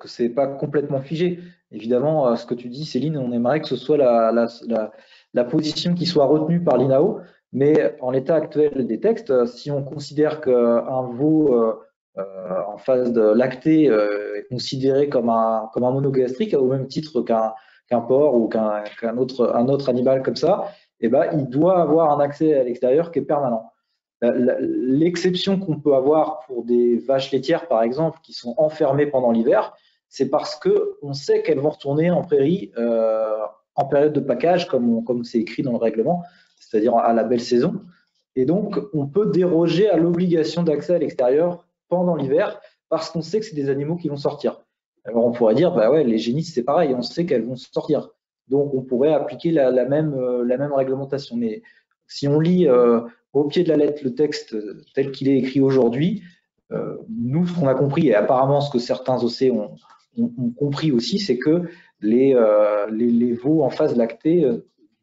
S3: c'est pas complètement figé. Évidemment, ce que tu dis, Céline, on aimerait que ce soit la position qui soit retenue par l'INAO. Mais en l'état actuel des textes, si on considère qu'un veau en phase de lactée est considéré comme un monogastrique au même titre qu'un porc ou qu'un autre animal comme ça, eh ben, il doit avoir un accès à l'extérieur qui est permanent. L'exception qu'on peut avoir pour des vaches laitières, par exemple, qui sont enfermées pendant l'hiver, c'est parce qu'on sait qu'elles vont retourner en prairie en période de package, comme c'est écrit dans le règlement, c'est-à-dire à la belle saison. Et donc, on peut déroger à l'obligation d'accès à l'extérieur pendant l'hiver parce qu'on sait que c'est des animaux qui vont sortir. Alors, on pourrait dire, bah ouais, les génisses, c'est pareil, on sait qu'elles vont sortir. Donc, on pourrait appliquer la même réglementation. Mais si on lit au pied de la lettre le texte tel qu'il est écrit aujourd'hui, nous, ce qu'on a compris, et apparemment ce que certains OC ont compris aussi, c'est que les veaux en phase lactée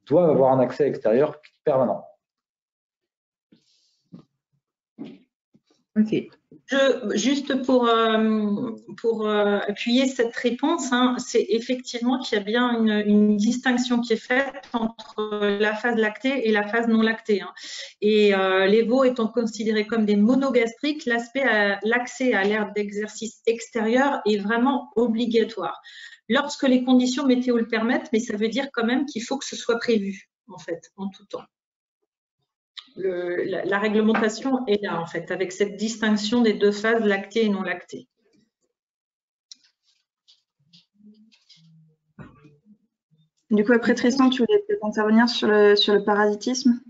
S3: doivent avoir un accès extérieur permanent.
S6: Ok.
S1: Juste pour appuyer cette réponse, hein, c'est effectivement qu'il y a bien une distinction qui est faite entre la phase lactée et la phase non lactée, hein. Et les veaux étant considérés comme des monogastriques, l'accès à l'aire d'exercice extérieur est vraiment obligatoire. Lorsque les conditions météo le permettent, mais ça veut dire quand même qu'il faut que ce soit prévu, en fait, en tout temps. La réglementation est là, en fait, avec cette distinction des deux phases lactée et non lactée.
S4: Du coup, après Tristan, tu voulais peut-être intervenir sur le parasitisme?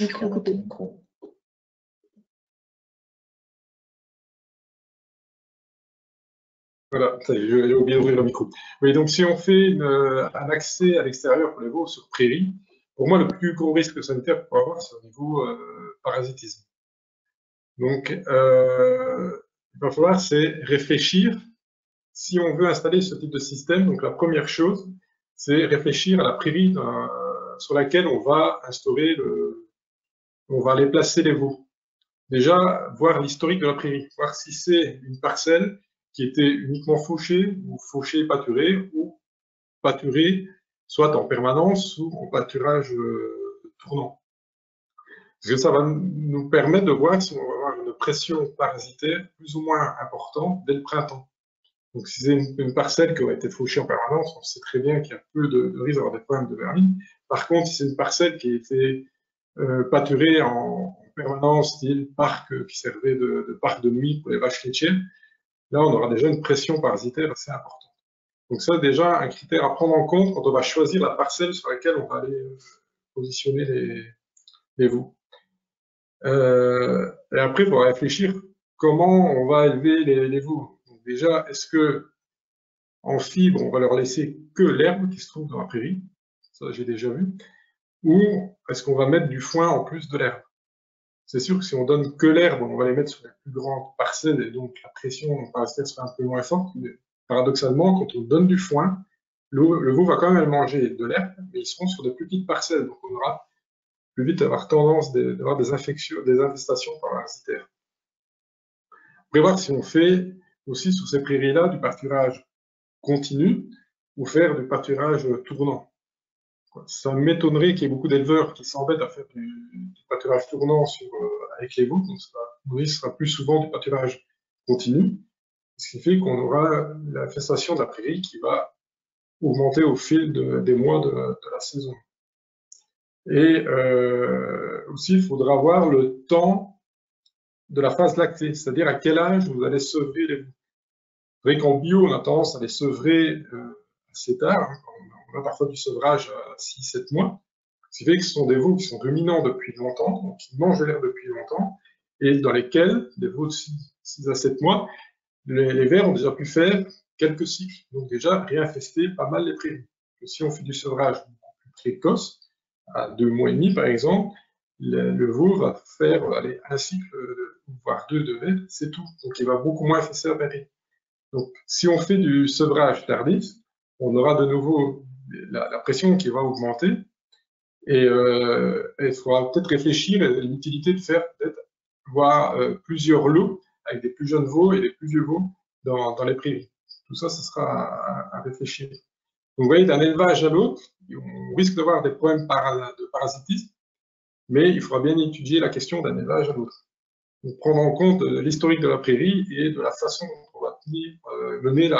S3: Micro coupé.
S5: Voilà, ça y est, j'ai oublié d'ouvrir le micro. Oui, donc si on fait un accès à l'extérieur pour les veaux sur prairie, pour moi, le plus gros risque sanitaire qu'on peut avoir, c'est au niveau parasitisme. Donc, il va falloir réfléchir, si on veut installer ce type de système, donc la première chose, c'est réfléchir à la prairie sur laquelle on va on va aller placer les veaux. Déjà, voir l'historique de la prairie, voir si c'est une parcelle qui était uniquement fauchée ou fauchée et pâturée, ou pâturée soit en permanence ou en pâturage tournant. Parce que ça va nous permettre de voir si on va avoir une pression parasitaire plus ou moins importante dès le printemps. Donc si c'est une parcelle qui aurait été fauchée en permanence, on sait très bien qu'il y a peu de risque d'avoir des problèmes de vermis. Par contre, si c'est une parcelle qui a été pâturée en permanence, style parc qui servait de parc de nuit pour les vaches laitières, là on aura déjà une pression parasitaire assez importante. Donc ça, déjà, un critère à prendre en compte quand on va choisir la parcelle sur laquelle on va aller positionner les veaux. Et après, il faut réfléchir comment on va élever les veaux. Donc déjà, est-ce que en fibre, on va leur laisser que l'herbe qui se trouve dans la prairie? Ça, j'ai déjà vu. Ou est-ce qu'on va mettre du foin en plus de l'herbe? C'est sûr que si on donne que l'herbe, on va les mettre sur les plus grandes parcelles et donc la pression parasitaire sera un peu moins forte. Mais paradoxalement, quand on donne du foin, le veau va quand même manger de l'herbe, mais ils seront sur de plus petites parcelles. Donc on aura plus vite avoir tendance d'avoir des infections, des infestations parasitaires. Prévoir si on fait aussi sur ces prairies-là du pâturage continu ou faire du pâturage tournant. Ça m'étonnerait qu'il y ait beaucoup d'éleveurs qui s'embêtent à faire du pâturage tournant avec les veaux, donc ce sera plus souvent du pâturage continu, ce qui fait qu'on aura l'infestation de la prairie qui va augmenter au fil des mois de la saison. Et aussi, il faudra voir le temps de la phase lactée, c'est-à-dire à quel âge vous allez sevrer les veaux. C'est vrai qu'en bio, on a tendance à les sevrer assez tard, hein. On a parfois du sevrage à 6-7 mois, ce qui fait que ce sont des veaux qui sont ruminants depuis longtemps, donc qui mangent l'air depuis longtemps, et dans lesquels, des veaux de 6 à 7 mois, les vers ont déjà pu faire quelques cycles, donc déjà réinfester pas mal les prairies. Si on fait du sevrage beaucoup plus précoce, à 2 mois et demi par exemple, le veau va faire un cycle, voire 2 de vers, c'est tout. Donc il va beaucoup moins infester la prairie. Donc si on fait du sevrage tardif, on aura de nouveau la pression qui va augmenter, et il faudra peut-être réfléchir à l'utilité de faire peut-être plusieurs lots avec des plus jeunes veaux et des plus vieux veaux dans les prairies. Tout ça, ce sera à réfléchir. Donc, vous voyez, d'un élevage à l'autre, on risque d'avoir des problèmes de parasitisme, mais il faudra bien étudier la question d'un élevage à l'autre. Donc, prendre en compte l'historique de la prairie et de la façon dont on va mener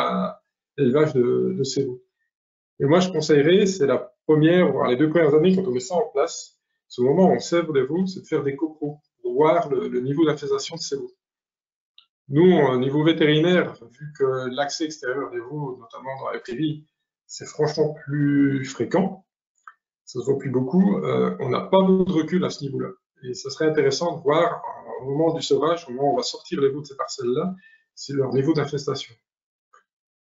S5: l'élevage de ces veaux. Et moi, je conseillerais, c'est la première, voire les 2 premières années, quand on met ça en place, ce moment où on sèvre les veaux, c'est de faire des copros pour voir le niveau d'infestation de ces veaux. Nous, au niveau vétérinaire, vu que l'accès extérieur des veaux, notamment dans les prairies, c'est franchement plus fréquent, ça se voit plus beaucoup, on n'a pas beaucoup de recul à ce niveau-là. Et ça serait intéressant de voir, au moment du sevrage, au moment où on va sortir les veaux de ces parcelles-là, c'est leur niveau d'infestation.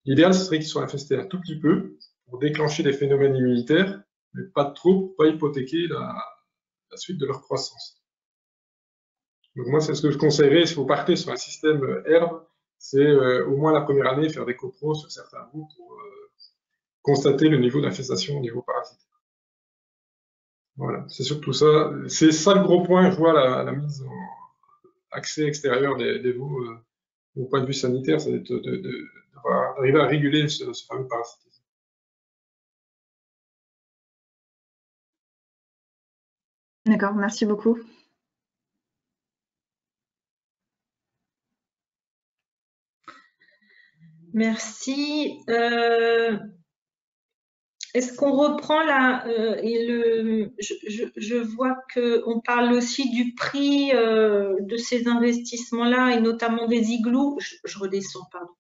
S5: L'idéal, ce serait qu'ils soient infestés un tout petit peu pour déclencher des phénomènes immunitaires, mais pas trop, pour pas hypothéquer la suite de leur croissance. Donc moi, c'est ce que je conseillerais si vous partez sur un système herbe, c'est au moins la première année faire des copros sur certains veaux pour constater le niveau d'infestation au niveau parasitaire. Voilà, c'est surtout ça. C'est ça le gros point, je vois la mise en accès extérieur des veaux au point de vue sanitaire, ça va être d'arriver à réguler ce fameux parasitisme.
S4: D'accord, merci beaucoup.
S1: Merci. est-ce qu'on reprend là je vois qu'on parle aussi du prix de ces investissements-là et notamment des igloos. Je redescends, pardon.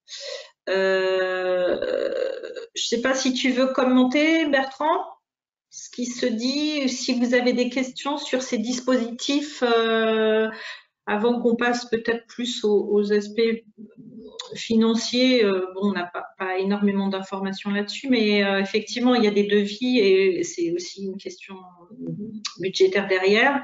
S1: Je ne sais pas si tu veux commenter, Bertrand, ce qui se dit, si vous avez des questions sur ces dispositifs, avant qu'on passe peut-être plus aux aspects financiers. Bon, on n'a pas énormément d'informations là-dessus, mais effectivement, il y a des devis et c'est aussi une question budgétaire derrière.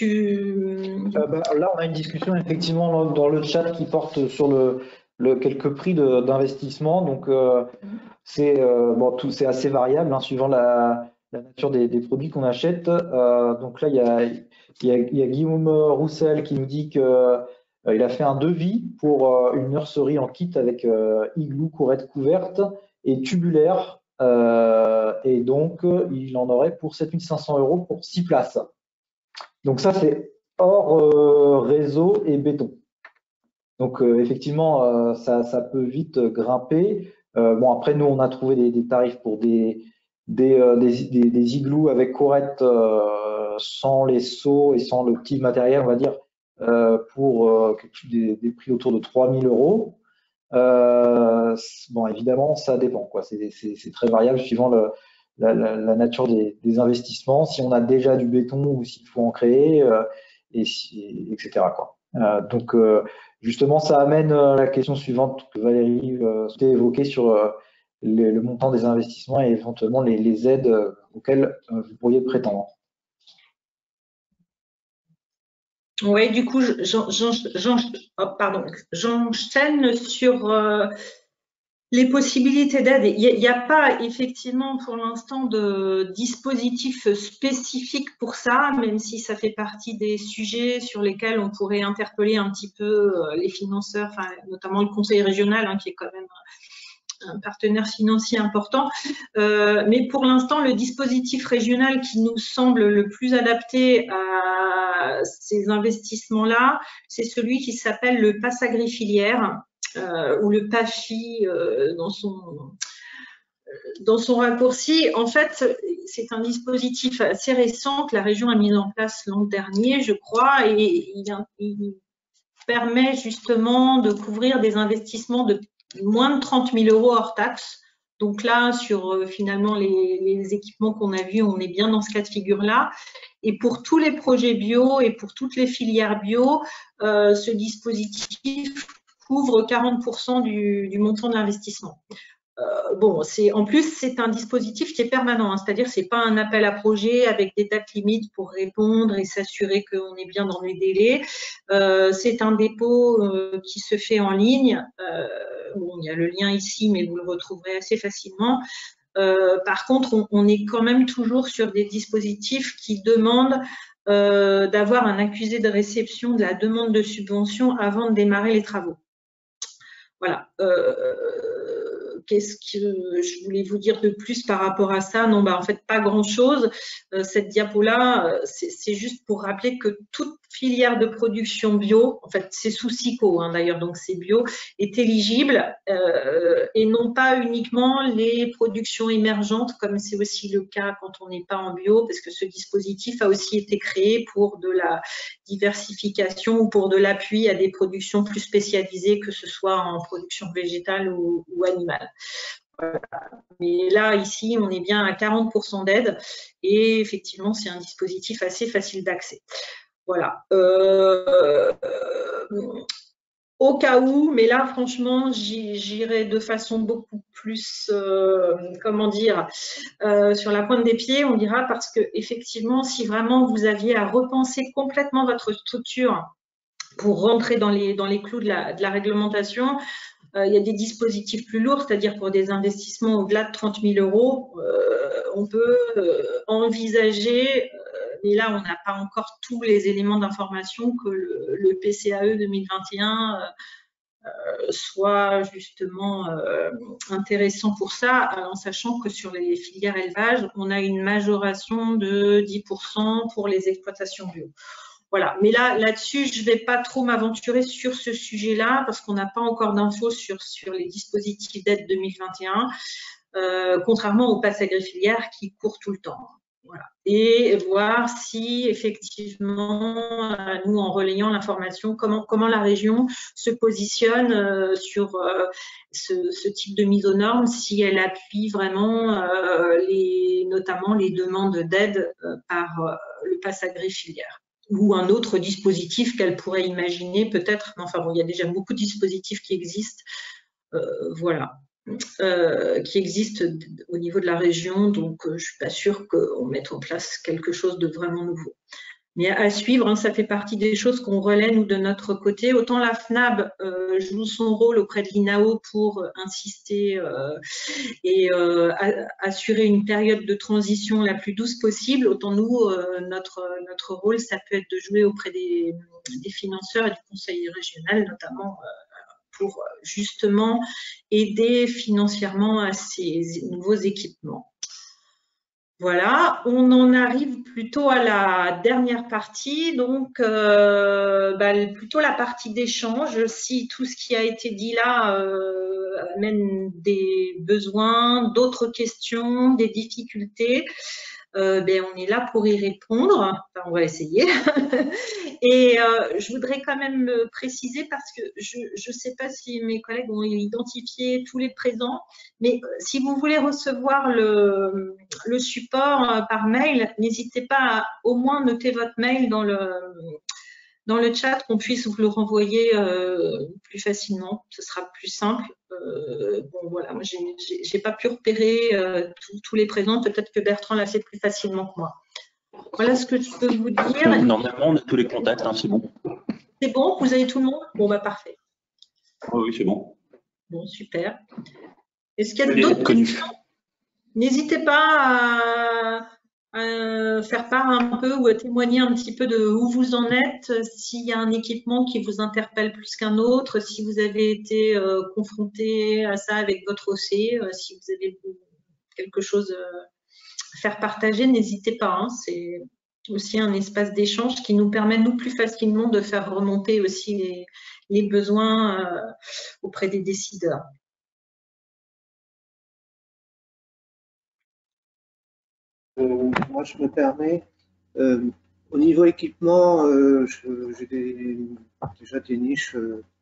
S3: Là, on a une discussion effectivement dans le chat qui porte sur quelques prix d'investissement. Donc, c'est assez variable, hein, suivant la nature des produits qu'on achète. Donc là, il y a Guillaume Roussel qui nous dit que il a fait un devis pour une nurserie en kit avec igloo, courette couverte et tubulaire. Et donc, il en aurait pour 7 500 € pour 6 places. Donc ça, c'est hors réseau et béton. Donc effectivement, ça peut vite grimper. Bon, après, nous, on a trouvé des tarifs pour des igloos avec courette sans les seaux et sans le petit matériel, on va dire, pour des prix autour de 3 000 €. Bon, évidemment, ça dépend, quoi. C'est très variable suivant la nature des investissements, si on a déjà du béton ou s'il faut en créer, etc., quoi. Donc, justement, ça amène la question suivante que Valérie souhaitait évoquer sur le montant des investissements et éventuellement les aides auxquelles vous pourriez prétendre.
S1: Oui, du coup, j'enchaîne sur les possibilités d'aide. Il n'y a pas effectivement pour l'instant de dispositif spécifique pour ça, même si ça fait partie des sujets sur lesquels on pourrait interpeller un petit peu les financeurs, enfin, notamment le conseil régional, hein, qui est quand même un partenaire financier important. Mais pour l'instant, le dispositif régional qui nous semble le plus adapté à ces investissements-là, c'est celui qui s'appelle le Pass Agri-Filière, ou le PAFI dans son raccourci. En fait, c'est un dispositif assez récent que la région a mis en place l'an dernier, je crois, et il permet justement de couvrir des investissements de moins de 30 000 € hors taxe. Donc là, sur finalement les équipements qu'on a vus, on est bien dans ce cas de figure-là. Et pour tous les projets bio et pour toutes les filières bio, ce dispositif couvre 40% du montant de l'investissement. Bon, en plus, c'est un dispositif qui est permanent, hein, c'est-à-dire c'est pas un appel à projet avec des dates limites pour répondre et s'assurer qu'on est bien dans les délais. C'est un dépôt qui se fait en ligne. Bon, il y a le lien ici, mais vous le retrouverez assez facilement. Par contre, on est quand même toujours sur des dispositifs qui demandent d'avoir un accusé de réception de la demande de subvention avant de démarrer les travaux. Voilà. Qu'est-ce que je voulais vous dire de plus par rapport à ça? Non, en fait, pas grand-chose. Cette diapo-là, c'est juste pour rappeler que toute filière de production bio, en fait, c'est sous SICO, hein, d'ailleurs, donc c'est bio, est éligible et non pas uniquement les productions émergentes, comme c'est aussi le cas quand on n'est pas en bio, parce que ce dispositif a aussi été créé pour de la diversification ou pour de l'appui à des productions plus spécialisées, que ce soit en production végétale ou animale. Voilà. Mais là, ici, on est bien à 40% d'aide et effectivement, c'est un dispositif assez facile d'accès. Voilà. Au cas où, mais là, franchement, j'irai de façon beaucoup plus, comment dire, sur la pointe des pieds, on dira, parce que effectivement, si vraiment vous aviez à repenser complètement votre structure pour rentrer dans les clous de la réglementation, il y a des dispositifs plus lourds, c'est-à-dire pour des investissements au-delà de 30 000 €, on peut envisager, mais là, on n'a pas encore tous les éléments d'information, que le PCAE 2021 soit justement intéressant pour ça, en sachant que sur les filières élevage, on a une majoration de 10% pour les exploitations bio. Voilà. Mais là-dessus, je ne vais pas trop m'aventurer sur ce sujet-là parce qu'on n'a pas encore d'infos sur les dispositifs d'aide 2021, contrairement au pass agrifilière qui court tout le temps. Voilà. Et voir si effectivement, nous en relayant l'information, comment la région se positionne sur ce type de mise aux normes, si elle appuie vraiment notamment les demandes d'aide par le pass agrifilière ou un autre dispositif qu'elle pourrait imaginer peut-être. Enfin bon, il y a déjà beaucoup de dispositifs qui existent. Voilà. Qui existent au niveau de la région, donc je ne suis pas sûre qu'on mette en place quelque chose de vraiment nouveau. Mais à suivre, hein, ça fait partie des choses qu'on relaie, nous, de notre côté. Autant la FNAB joue son rôle auprès de l'INAO pour insister et assurer une période de transition la plus douce possible, autant nous, notre rôle, ça peut être de jouer auprès des financeurs et du conseil régional, notamment pour justement aider financièrement à ces nouveaux équipements. Voilà, on en arrive plutôt à la dernière partie, donc plutôt la partie d'échange. Si tout ce qui a été dit là amène des besoins, d'autres questions, des difficultés, on est là pour y répondre. Enfin, on va essayer. Et je voudrais quand même préciser, parce que je ne sais pas si mes collègues ont identifié tous les présents, mais si vous voulez recevoir le support par mail, n'hésitez pas à au moins noter votre mail dans le chat, qu'on puisse vous le renvoyer plus facilement. Ce sera plus simple. Bon, voilà, moi, j'ai pas pu repérer tous les présents. Peut-être que Bertrand l'a fait plus facilement que moi. Voilà ce que je peux vous dire.
S2: Normalement, on a tous les contacts, hein, c'est bon.
S1: C'est bon? Vous avez tout le monde? Bon, parfait.
S2: Oh, oui, c'est bon.
S1: Bon, super. Est-ce qu'il y a d'autres questions? N'hésitez pas à faire part un peu ou à témoigner un petit peu de où vous en êtes, s'il y a un équipement qui vous interpelle plus qu'un autre, si vous avez été confronté à ça avec votre OC, si vous avez quelque chose à faire partager, n'hésitez pas. Hein, c'est aussi un espace d'échange qui nous permet, nous, plus facilement de faire remonter aussi les besoins auprès des décideurs.
S7: Moi, je me permets, au niveau équipement, j'ai déjà des niches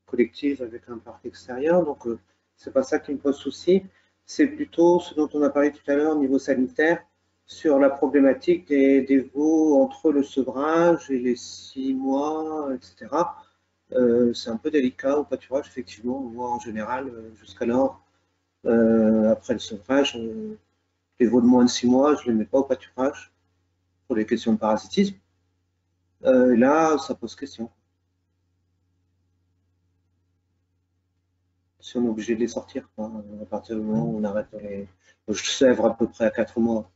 S7: collectives avec un parc extérieur, donc c'est pas ça qui me pose souci. C'est plutôt ce dont on a parlé tout à l'heure au niveau sanitaire, sur la problématique des veaux entre le sevrage et les 6 mois, etc. C'est un peu délicat au pâturage, effectivement. On voit en général, jusqu'alors, après le sevrage, les veaux de moins de 6 mois, je ne les mets pas au pâturage pour les questions de parasitisme. Là, ça pose question. Si on est obligé de les sortir, quoi, à partir du moment où on arrête je sèvre à peu près à 4 mois.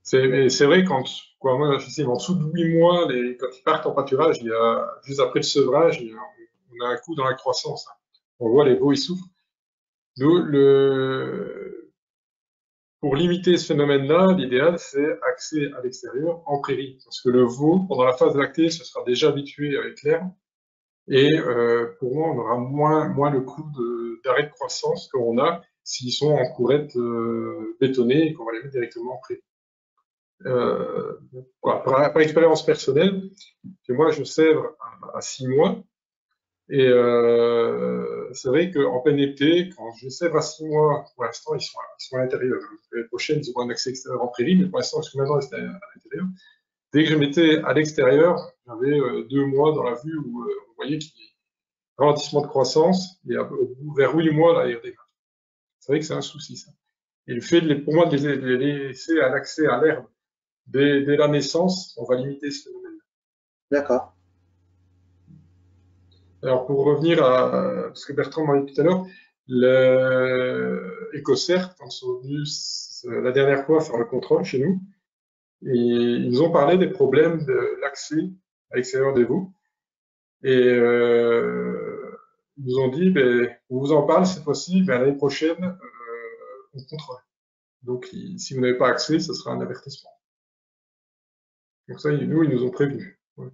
S5: C'est vrai, moi, en dessous de 8 mois, quand ils partent en pâturage, juste après le sevrage, on a un coup dans la croissance. On voit les veaux, ils souffrent. Nous, pour limiter ce phénomène-là, l'idéal, c'est accès à l'extérieur en prairie. Parce que le veau, pendant la phase lactée, se sera déjà habitué avec l'herbe. Et pour moi, on aura moins le coup d'arrêt de croissance qu'on a s'ils sont en courette bétonnée et qu'on va les mettre directement en prairie. Par expérience personnelle, moi, je sèvre à 6 mois. Et c'est vrai qu'en plein été, quand je sèvre à 6 mois, pour l'instant, ils sont à l'intérieur. L'année prochaine, ils auront un accès extérieur en prairie, mais pour l'instant, jusqu'à maintenant, ils étaient à l'intérieur. Dès que je mettais à l'extérieur, j'avais 2 mois dans la vue où on voyait qu'il y a un ralentissement de croissance, et vers 8 mois, là, ils redémarrent. C'est vrai que c'est un souci, ça. Et le fait, pour moi, de les laisser un accès à l'herbe dès la naissance, on va limiter ce phénomène.
S7: D'accord.
S5: Alors, pour revenir à ce que Bertrand m'a dit tout à l'heure, l'Ecocert, quand ils sont venus la dernière fois faire le contrôle chez nous, et ils nous ont parlé des problèmes de l'accès à l'extérieur des veaux. Et ils nous ont dit, on vous en parle cette fois-ci, l'année prochaine, on contrôle. Donc, si vous n'avez pas accès, ce sera un avertissement. Donc ça, nous, ils nous ont prévenus. Ouais.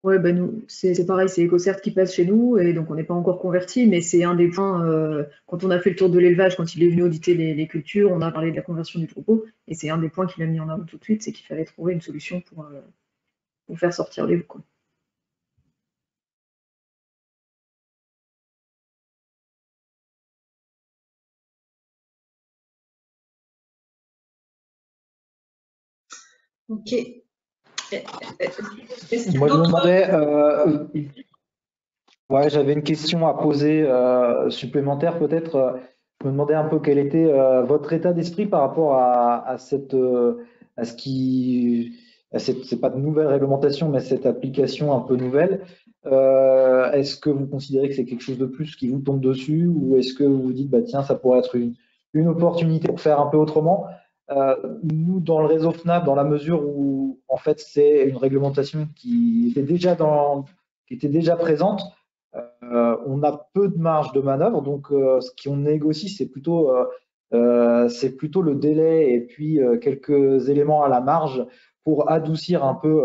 S6: Ouais, ben nous, c'est pareil, c'est EcoCert qui passe chez nous, et donc on n'est pas encore converti, mais c'est un des points, quand on a fait le tour de l'élevage, quand il est venu auditer les cultures, on a parlé de la conversion du troupeau, et c'est un des points qu'il a mis en avant tout de suite, c'est qu'il fallait trouver une solution pour faire sortir les veaux, quoi.
S1: Ok.
S3: Moi, je me demandais, ouais, j'avais une question à poser supplémentaire peut-être. Je me demandais un peu quel était votre état d'esprit par rapport à cette, à ce qui, à cette, c'est pas de nouvelle réglementation, mais cette application un peu nouvelle. Est-ce que vous considérez que c'est quelque chose de plus qui vous tombe dessus, ou est-ce que vous vous dites, bah tiens, ça pourrait être une opportunité pour faire un peu autrement? Nous, dans le réseau FNAP, dans la mesure où en fait c'est une réglementation qui était déjà présente, on a peu de marge de manœuvre, donc ce qu'on négocie, c'est plutôt le délai et puis quelques éléments à la marge pour adoucir un peu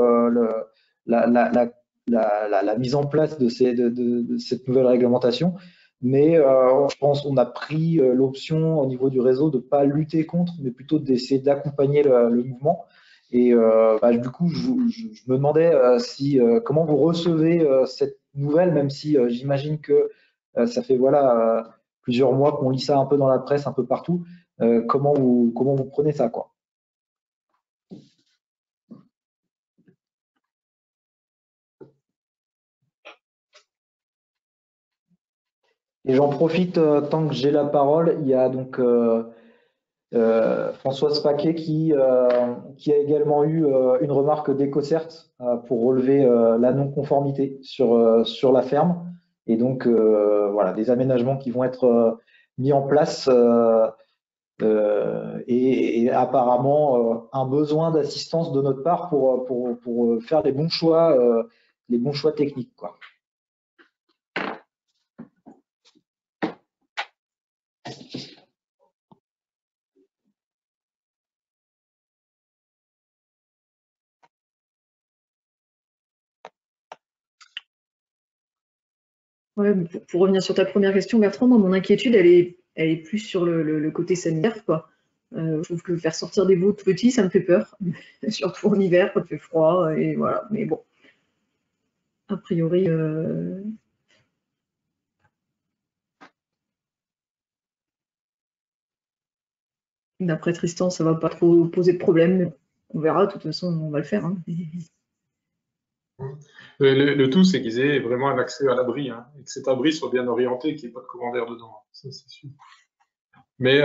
S3: la mise en place de cette nouvelle réglementation. Mais je pense qu'on a pris l'option au niveau du réseau de ne pas lutter contre, mais plutôt d'essayer d'accompagner le mouvement. Et du coup, je me demandais comment vous recevez cette nouvelle, même si j'imagine que ça fait plusieurs mois qu'on lit ça un peu dans la presse, un peu partout. Comment vous prenez ça, quoi? Et j'en profite tant que j'ai la parole. Il y a donc Françoise Paquet qui a également eu une remarque d'EcoCert pour relever la non-conformité sur la ferme. Et donc, voilà, des aménagements qui vont être mis en place et apparemment un besoin d'assistance de notre part pour faire les bons choix techniques, quoi.
S6: Ouais, pour revenir sur ta première question, Bertrand, moi, mon inquiétude, elle est plus sur le côté sanitaire, quoi. Je trouve que faire sortir des veaux tout petits, ça me fait peur, surtout en hiver, quand il fait froid, et voilà. Mais bon, a priori, d'après Tristan, ça va pas trop poser de problème, mais on verra, de toute façon, on va le faire, hein.
S5: Le tout, c'est qu'ils aient vraiment un accès à l'abri, hein, et que cet abri soit bien orienté, qu'il n'y ait pas de courant d'air dedans. Ça, c'est sûr. Mais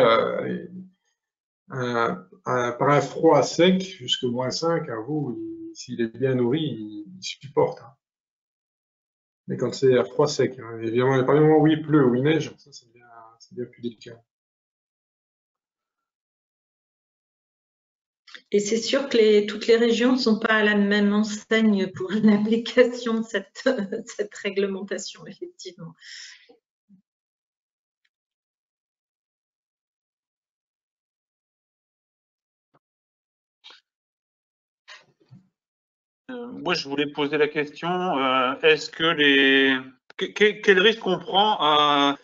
S5: par un froid sec, jusqu'au -5, un veau, s'il est bien nourri, il supporte, hein. Mais quand c'est à froid sec, hein, évidemment, à partir du moment où il pleut ou il neige, ça devient plus délicat.
S1: Et c'est sûr que toutes les régions ne sont pas à la même enseigne pour l'application de cette réglementation, effectivement.
S8: Moi, je voulais poser la question, est-ce que quel risque on prend à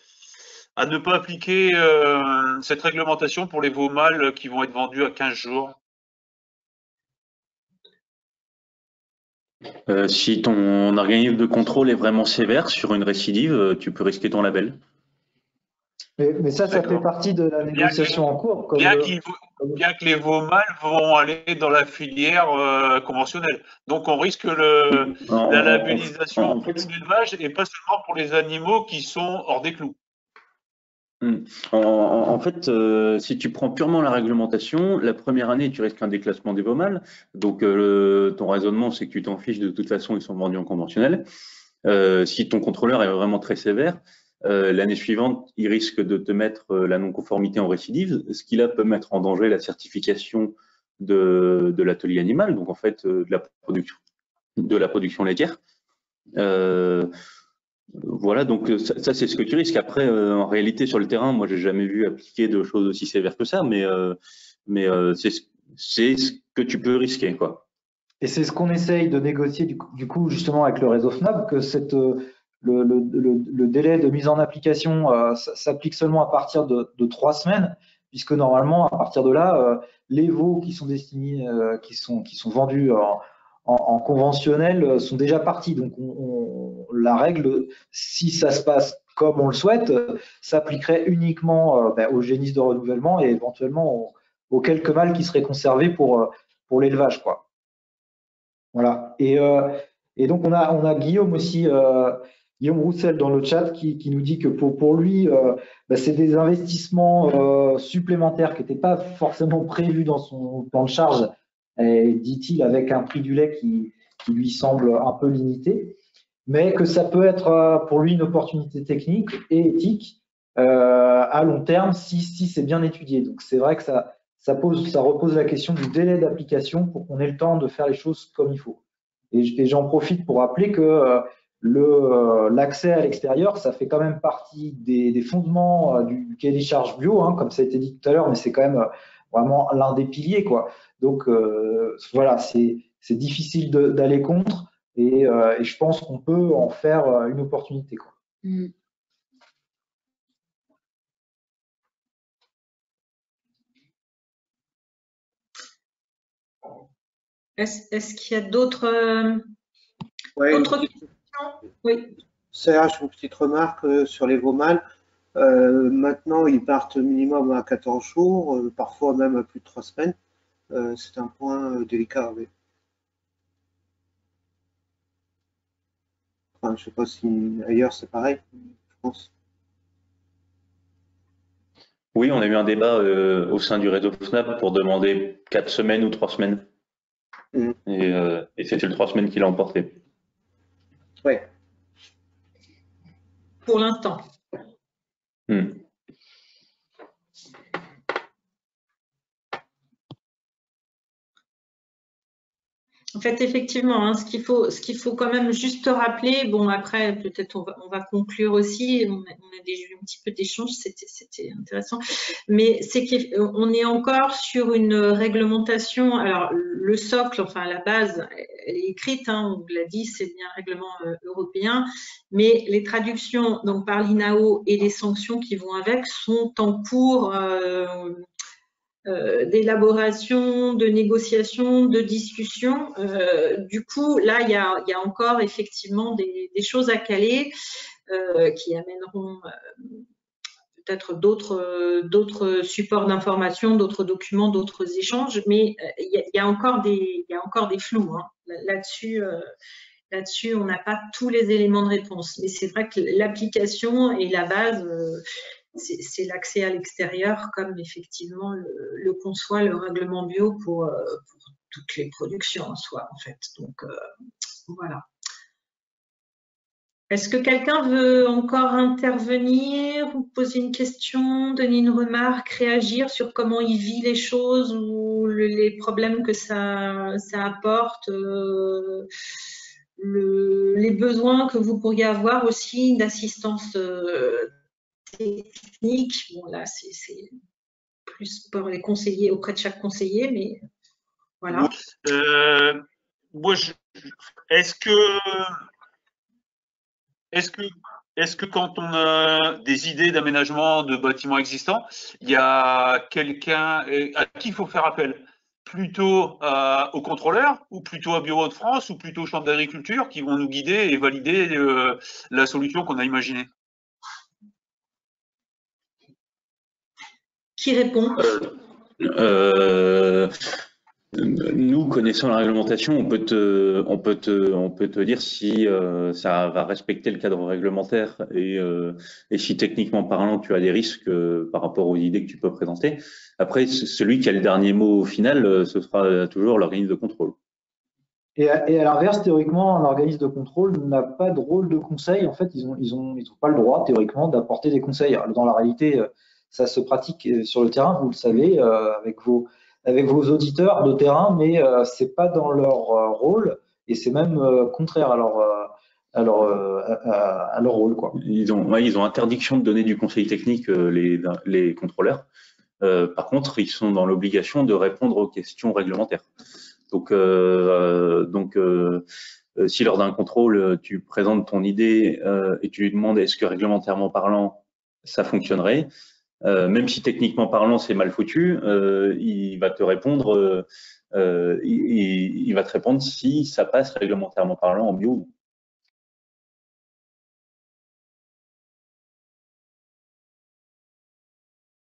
S8: ne pas appliquer cette réglementation pour les veaux mâles qui vont être vendus à 15 jours?
S2: Si ton organisme de contrôle est vraiment sévère sur une récidive, tu peux risquer ton label.
S3: Mais ça fait partie de la négociation en cours.
S8: Bien que les veaux mâles vont aller dans la filière conventionnelle. Donc on risque la labellisation pour l'élevage et pas seulement pour les animaux qui sont hors des clous.
S2: En fait, si tu prends purement la réglementation, la première année, tu risques un déclassement des veaux mâles. Donc, ton raisonnement, c'est que tu t'en fiches, de toute façon, ils sont vendus en conventionnel. Si ton contrôleur est vraiment très sévère, l'année suivante, il risque de te mettre la non-conformité en récidive, ce qui là peut mettre en danger la certification de l'atelier animal, donc en fait de la production laitière. Voilà, donc ça c'est ce que tu risques. Après, en réalité, sur le terrain, moi, j'ai jamais vu appliquer de choses aussi sévères que ça, mais c'est ce que tu peux risquer, quoi.
S3: Et c'est ce qu'on essaye de négocier du coup justement avec le réseau FNAP, que le délai de mise en application s'applique seulement à partir de 3 semaines, puisque normalement, à partir de là, les veaux qui sont destinés, qui sont vendus en conventionnel sont déjà partis. Donc la règle, si ça se passe comme on le souhaite, s'appliquerait uniquement aux génisses de renouvellement et éventuellement aux quelques mâles qui seraient conservés pour l'élevage, quoi. Voilà. Et donc on a Guillaume aussi, Guillaume Roussel dans le chat qui nous dit que pour lui, c'est des investissements supplémentaires qui n'étaient pas forcément prévus dans son plan de charge, dit-il, avec un prix du lait qui lui semble un peu limité, mais que ça peut être pour lui une opportunité technique et éthique à long terme si c'est bien étudié. Donc c'est vrai que ça repose la question du délai d'application pour qu'on ait le temps de faire les choses comme il faut. Et j'en profite pour rappeler que l'accès à l'extérieur, ça fait quand même partie des fondements du cahier des charges bio, hein, comme ça a été dit tout à l'heure, mais c'est quand même vraiment l'un des piliers, quoi. Donc voilà, c'est difficile d'aller contre, et je pense qu'on peut en faire une opportunité, quoi.
S1: Est-ce qu'il y a d'autres questions? Oui.
S7: Serge, une petite remarque sur les veaux mâles. Maintenant, ils partent minimum à 14 jours, parfois même à plus de 3 semaines. C'est un point délicat. Oui. Enfin, je ne sais pas si ailleurs c'est pareil, je pense.
S2: Oui, on a eu un débat au sein du réseau FNAP pour demander 4 semaines ou 3 semaines. Et c'était le 3 semaines qui l'a emporté.
S7: Oui.
S1: Pour l'instant. En fait, effectivement, hein, ce qu'il faut quand même juste rappeler, bon après peut-être on va conclure aussi, on a déjà eu un petit peu d'échange, c'était intéressant, mais c'est qu'on est encore sur une réglementation. Alors le socle, enfin la base, elle est écrite, hein, on vous l'a dit, c'est bien un règlement européen, mais les traductions donc par l'INAO et les sanctions qui vont avec sont en cours d'élaboration, de négociation, de discussion. Du coup, là, il y a encore effectivement des choses à caler qui amèneront peut-être d'autres supports d'information, d'autres documents, d'autres échanges, mais il y a encore des flous, hein. Là-dessus, on n'a pas tous les éléments de réponse. Mais c'est vrai que l'application et la base, c'est l'accès à l'extérieur, comme effectivement le conçoit le règlement bio pour toutes les productions en soi, en fait. Donc, voilà. Est-ce que quelqu'un veut encore intervenir ou poser une question, donner une remarque, réagir sur comment il vit les choses ou les problèmes que ça apporte, les besoins que vous pourriez avoir aussi d'assistance technique? Bon, là, c'est plus pour les conseillers, auprès de chaque conseiller, mais voilà.
S8: Est-ce que quand on a des idées d'aménagement de bâtiments existants, il y a quelqu'un à qui il faut faire appel? Plutôt aux contrôleurs ou plutôt à Bureau de France ou plutôt aux chambres d'agriculture qui vont nous guider et valider la solution qu'on a imaginée?
S1: Qui répond?
S2: Nous, connaissant la réglementation, on peut te dire si ça va respecter le cadre réglementaire et si techniquement parlant, tu as des risques par rapport aux idées que tu peux présenter. Après, celui qui a le dernier mot au final, ce sera toujours l'organisme de contrôle.
S3: Et à l'inverse, théoriquement, un organisme de contrôle n'a pas de rôle de conseil. En fait, ils ont pas le droit, théoriquement, d'apporter des conseils. Alors, dans la réalité, ça se pratique sur le terrain, vous le savez, avec vos auditeurs de terrain, mais c'est pas dans leur rôle et c'est même contraire à leur rôle, quoi.
S2: Ils ont interdiction de donner du conseil technique, les contrôleurs. Par contre, ils sont dans l'obligation de répondre aux questions réglementaires. Donc, Si lors d'un contrôle, tu présentes ton idée et tu lui demandes est-ce que réglementairement parlant, ça fonctionnerait, même si techniquement parlant, c'est mal foutu, il va te répondre, il va te répondre si ça passe réglementairement parlant en bio.